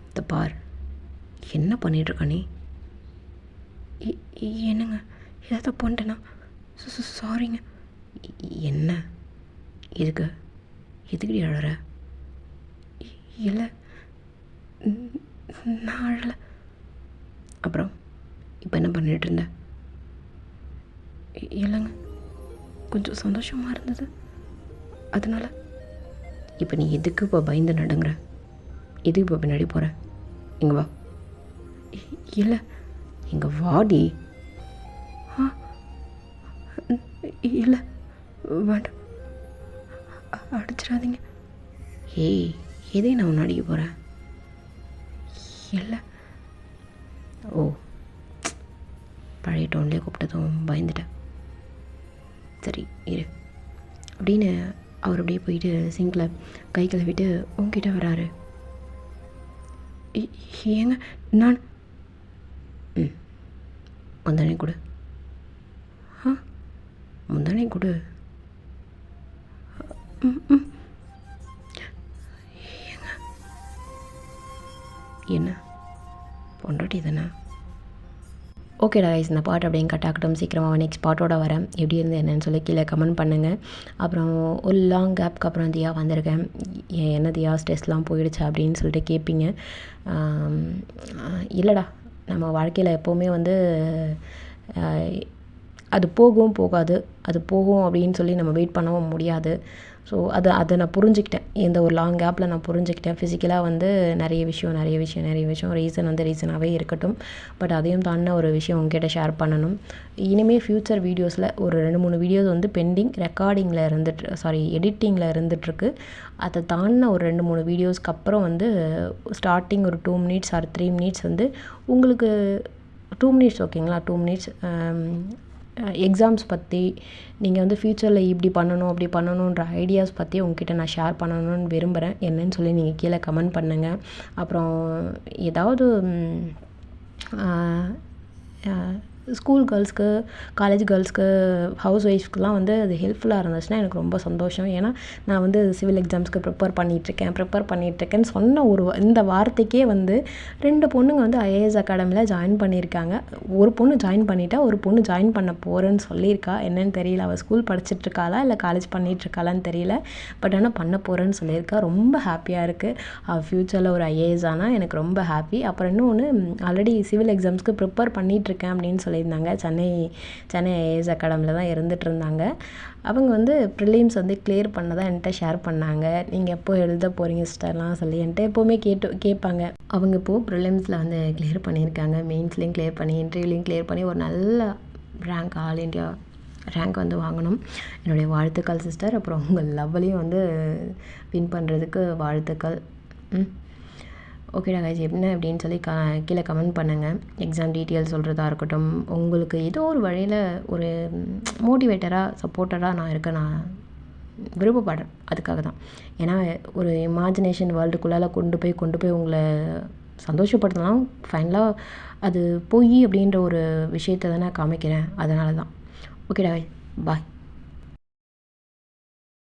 இந்த பார், என்ன பண்ணிகிட்ருக்க நீ? என்னங்க ஏதாவது தப்பு பண்ணிட்டேனா? சாரிங்க. என்ன எதுக்கு எதுக்கடி அழற? இல்லை நான் அழலை. அப்புறம் இப்போ என்ன பண்ணிகிட்டு இருந்த? இல்லைங்க, கொஞ்சம் சந்தோஷமாக இருந்தது, அதனால். இப்போ நீ எதுக்கு இப்போ பயந்து நடுங்கிற? எதுக்கு இப்போ பின்னாடி போகிற? இங்கே வா. இல்லை இங்கே வாடி. இல்லை வேண்டாம், அடிச்சிடாதீங்க. ஏய் எதையும் நான் ஒன்று அடிக்க போகிறேன்? இல்லை. ஓ, பழைய டோன்லேயே கூப்பிட்டதும் பயந்துட்டேன். சரி இரு அப்படின்னு அவர் அப்படியே போயிட்டு சிங்கில் கை கழுவிட்டு உங்ககிட்ட வராரு. ஏங்க நான் முந்தானே கொடு. முந்தானே கொடு. ஏங்க என்ன பொண்டாட்டி தானே? ஓகேடா கைஸ், இந்த பாட்டு அப்படியே கட்டாக்கட்டும். சீக்கிரமாக நெக்ஸ்ட் பாட்டோட வரேன். எப்படி இருந்து என்னன்னு சொல்லி கீழே கமெண்ட் பண்ணுங்கள். அப்புறம் ஒரு லாங் கேப்க்கு அப்புறம் தியா வந்திருக்கேன். என்ன தியா ஸ்ட்ரெஸ்லாம் போயிடுச்சா அப்படின்னு சொல்லிட்டு கேட்பீங்க. இல்லைடா, நம்ம வாழ்க்கையில் எப்போவுமே வந்து அது போகவும் போகாது, அது போகும் அப்படின்னு சொல்லி நம்ம வெயிட் பண்ணவும் முடியாது. ஸோ அதை நான் புரிஞ்சுக்கிட்டேன். இந்த ஒரு லாங் கேப்பில் நான் புரிஞ்சுக்கிட்டேன். ஃபிசிக்கலாக வந்து நிறைய விஷயம் ரீசன் வந்து ரீசனாகவே இருக்கட்டும், பட் அதையும் தாண்டின ஒரு விஷயம் உங்ககிட்ட ஷேர் பண்ணணும். இனிமேல் ஃப்யூச்சர் வீடியோஸில் ஒரு 2-3 வீடியோஸ் வந்து பெண்டிங் ரெக்கார்டிங்கில் எடிட்டிங்கில் இருந்துகிட்ருக்கு. அதை தாண்டின ஒரு 2-3 வீடியோஸ்க்கு அப்புறம் வந்து ஸ்டார்டிங் ஒரு 2 மினிட்ஸ் ஆர் 3 மினிட்ஸ் வந்து உங்களுக்கு 2 மினிட்ஸ் ஓகேங்களா, 2 மினிட்ஸ் எக்ஸாம்ஸ் பற்றி, நீங்கள் வந்து ஃப்யூச்சரில் இப்படி பண்ணணும் அப்படி பண்ணணுன்ற ஐடியாஸ் பற்றி உங்ககிட்ட நான் ஷேர் பண்ணணும்னு விரும்புகிறேன். என்னன்னு சொல்லி நீங்கள் கீழே கமெண்ட் பண்ணுங்கள். அப்புறம் ஏதாவது ஸ்கூல் கேர்ள்ஸ்க்கு, காலேஜ் கேர்ள்ஸ்க்கு, ஹவுஸ் ஒய்ஃப்ஸ்க்குலாம் வந்து அது ஹெல்ப்ஃபுல்லாக இருந்துச்சுன்னா எனக்கு ரொம்ப சந்தோஷம். ஏன்னா நான் வந்து சிவில் எக்ஸாம்ஸ்க்கு ப்ரிப்பேர் பண்ணிகிட்ருக்கேன்னு சொன்ன இந்த வார்த்தைக்கே வந்து 2 பொண்ணுங்க வந்து ஐஏஎஸ் அகாடமியில் ஜாயின் பண்ணியிருக்காங்க. ஒரு பொண்ணு ஜாயின் பண்ணிட்டா, ஒரு பொண்ணு ஜாயின் பண்ண போகிறேன்னு சொல்லியிருக்கா. என்னன்னு தெரியல, அவள் ஸ்கூல் படிச்சிட்ருக்காளா இல்லை காலேஜ் பண்ணிகிட்ருக்காளான்னு தெரியல, பட் ஆனால் பண்ண போகிறேன்னு சொல்லியிருக்கா. ரொம்ப ஹாப்பியாக இருக்குது. அவள் ஃப்யூச்சரில் ஒரு ஐஏஎஸ் ஆனால் எனக்கு ரொம்ப ஹாப்பி. அப்புறம் இன்னொன்று, ஆல்ரெடி சிவில் எக்ஸாம்ஸ்க்கு ப்ரிப்பேர் பண்ணிகிட்ருக்கேன் அப்படின்னு சொல்லியிருந்தாங்க. சென்னை ஐஏஎஸ் அகாடமியில் தான் இருந்துகிட்டு இருந்தாங்க. அவங்க வந்து ப்ரிலிம்ஸ் வந்து கிளியர் பண்ணதான் என்கிட்ட ஷேர் பண்ணாங்க. நீங்கள் எப்போ எழுத போகிறீங்க சிஸ்டர்லாம் சொல்லி என்கிட்ட எப்போவுமே கேட்பாங்க. அவங்க இப்போது ப்ரிலிம்ஸில் வந்து கிளியர் பண்ணியிருக்காங்க, மெயின்ஸ்லேயும் கிளியர் பண்ணி, இன்டர்வியூலையும் கிளியர் பண்ணி ஒரு நல்ல ரேங்க், ஆல் இண்டியா ரேங்க் வந்து வாங்கணும். என்னுடைய வாழ்த்துக்கள் சிஸ்டர். அப்புறம் உங்கள் லவ்லையும் வந்து வின் பண்ணுறதுக்கு வாழ்த்துக்கள். ஓகேடா கைஸ், என்ன அப்படின்னு சொல்லி கீழே கமெண்ட் பண்ணுங்கள். எக்ஸாம் டீட்டெயில்ஸ் சொல்கிறதா இருக்கட்டும், உங்களுக்கு ஏதோ ஒரு வழியில் ஒரு மோட்டிவேட்டராக, சப்போர்ட்டராக நான் நான் விருப்பப்படுறேன். அதுக்காக தான். ஏன்னா ஒரு இமேஜினேஷன் வேர்ல்டுக்குள்ளால் கொண்டு போய் உங்களை சந்தோஷப்படுத்தலாம். ஃபைனலாக அது பொய் அப்படின்ற ஒரு விஷயத்தை தான் நான் காமிக்கிறேன். அதனால தான். ஓகேடா கைஸ், பாய்.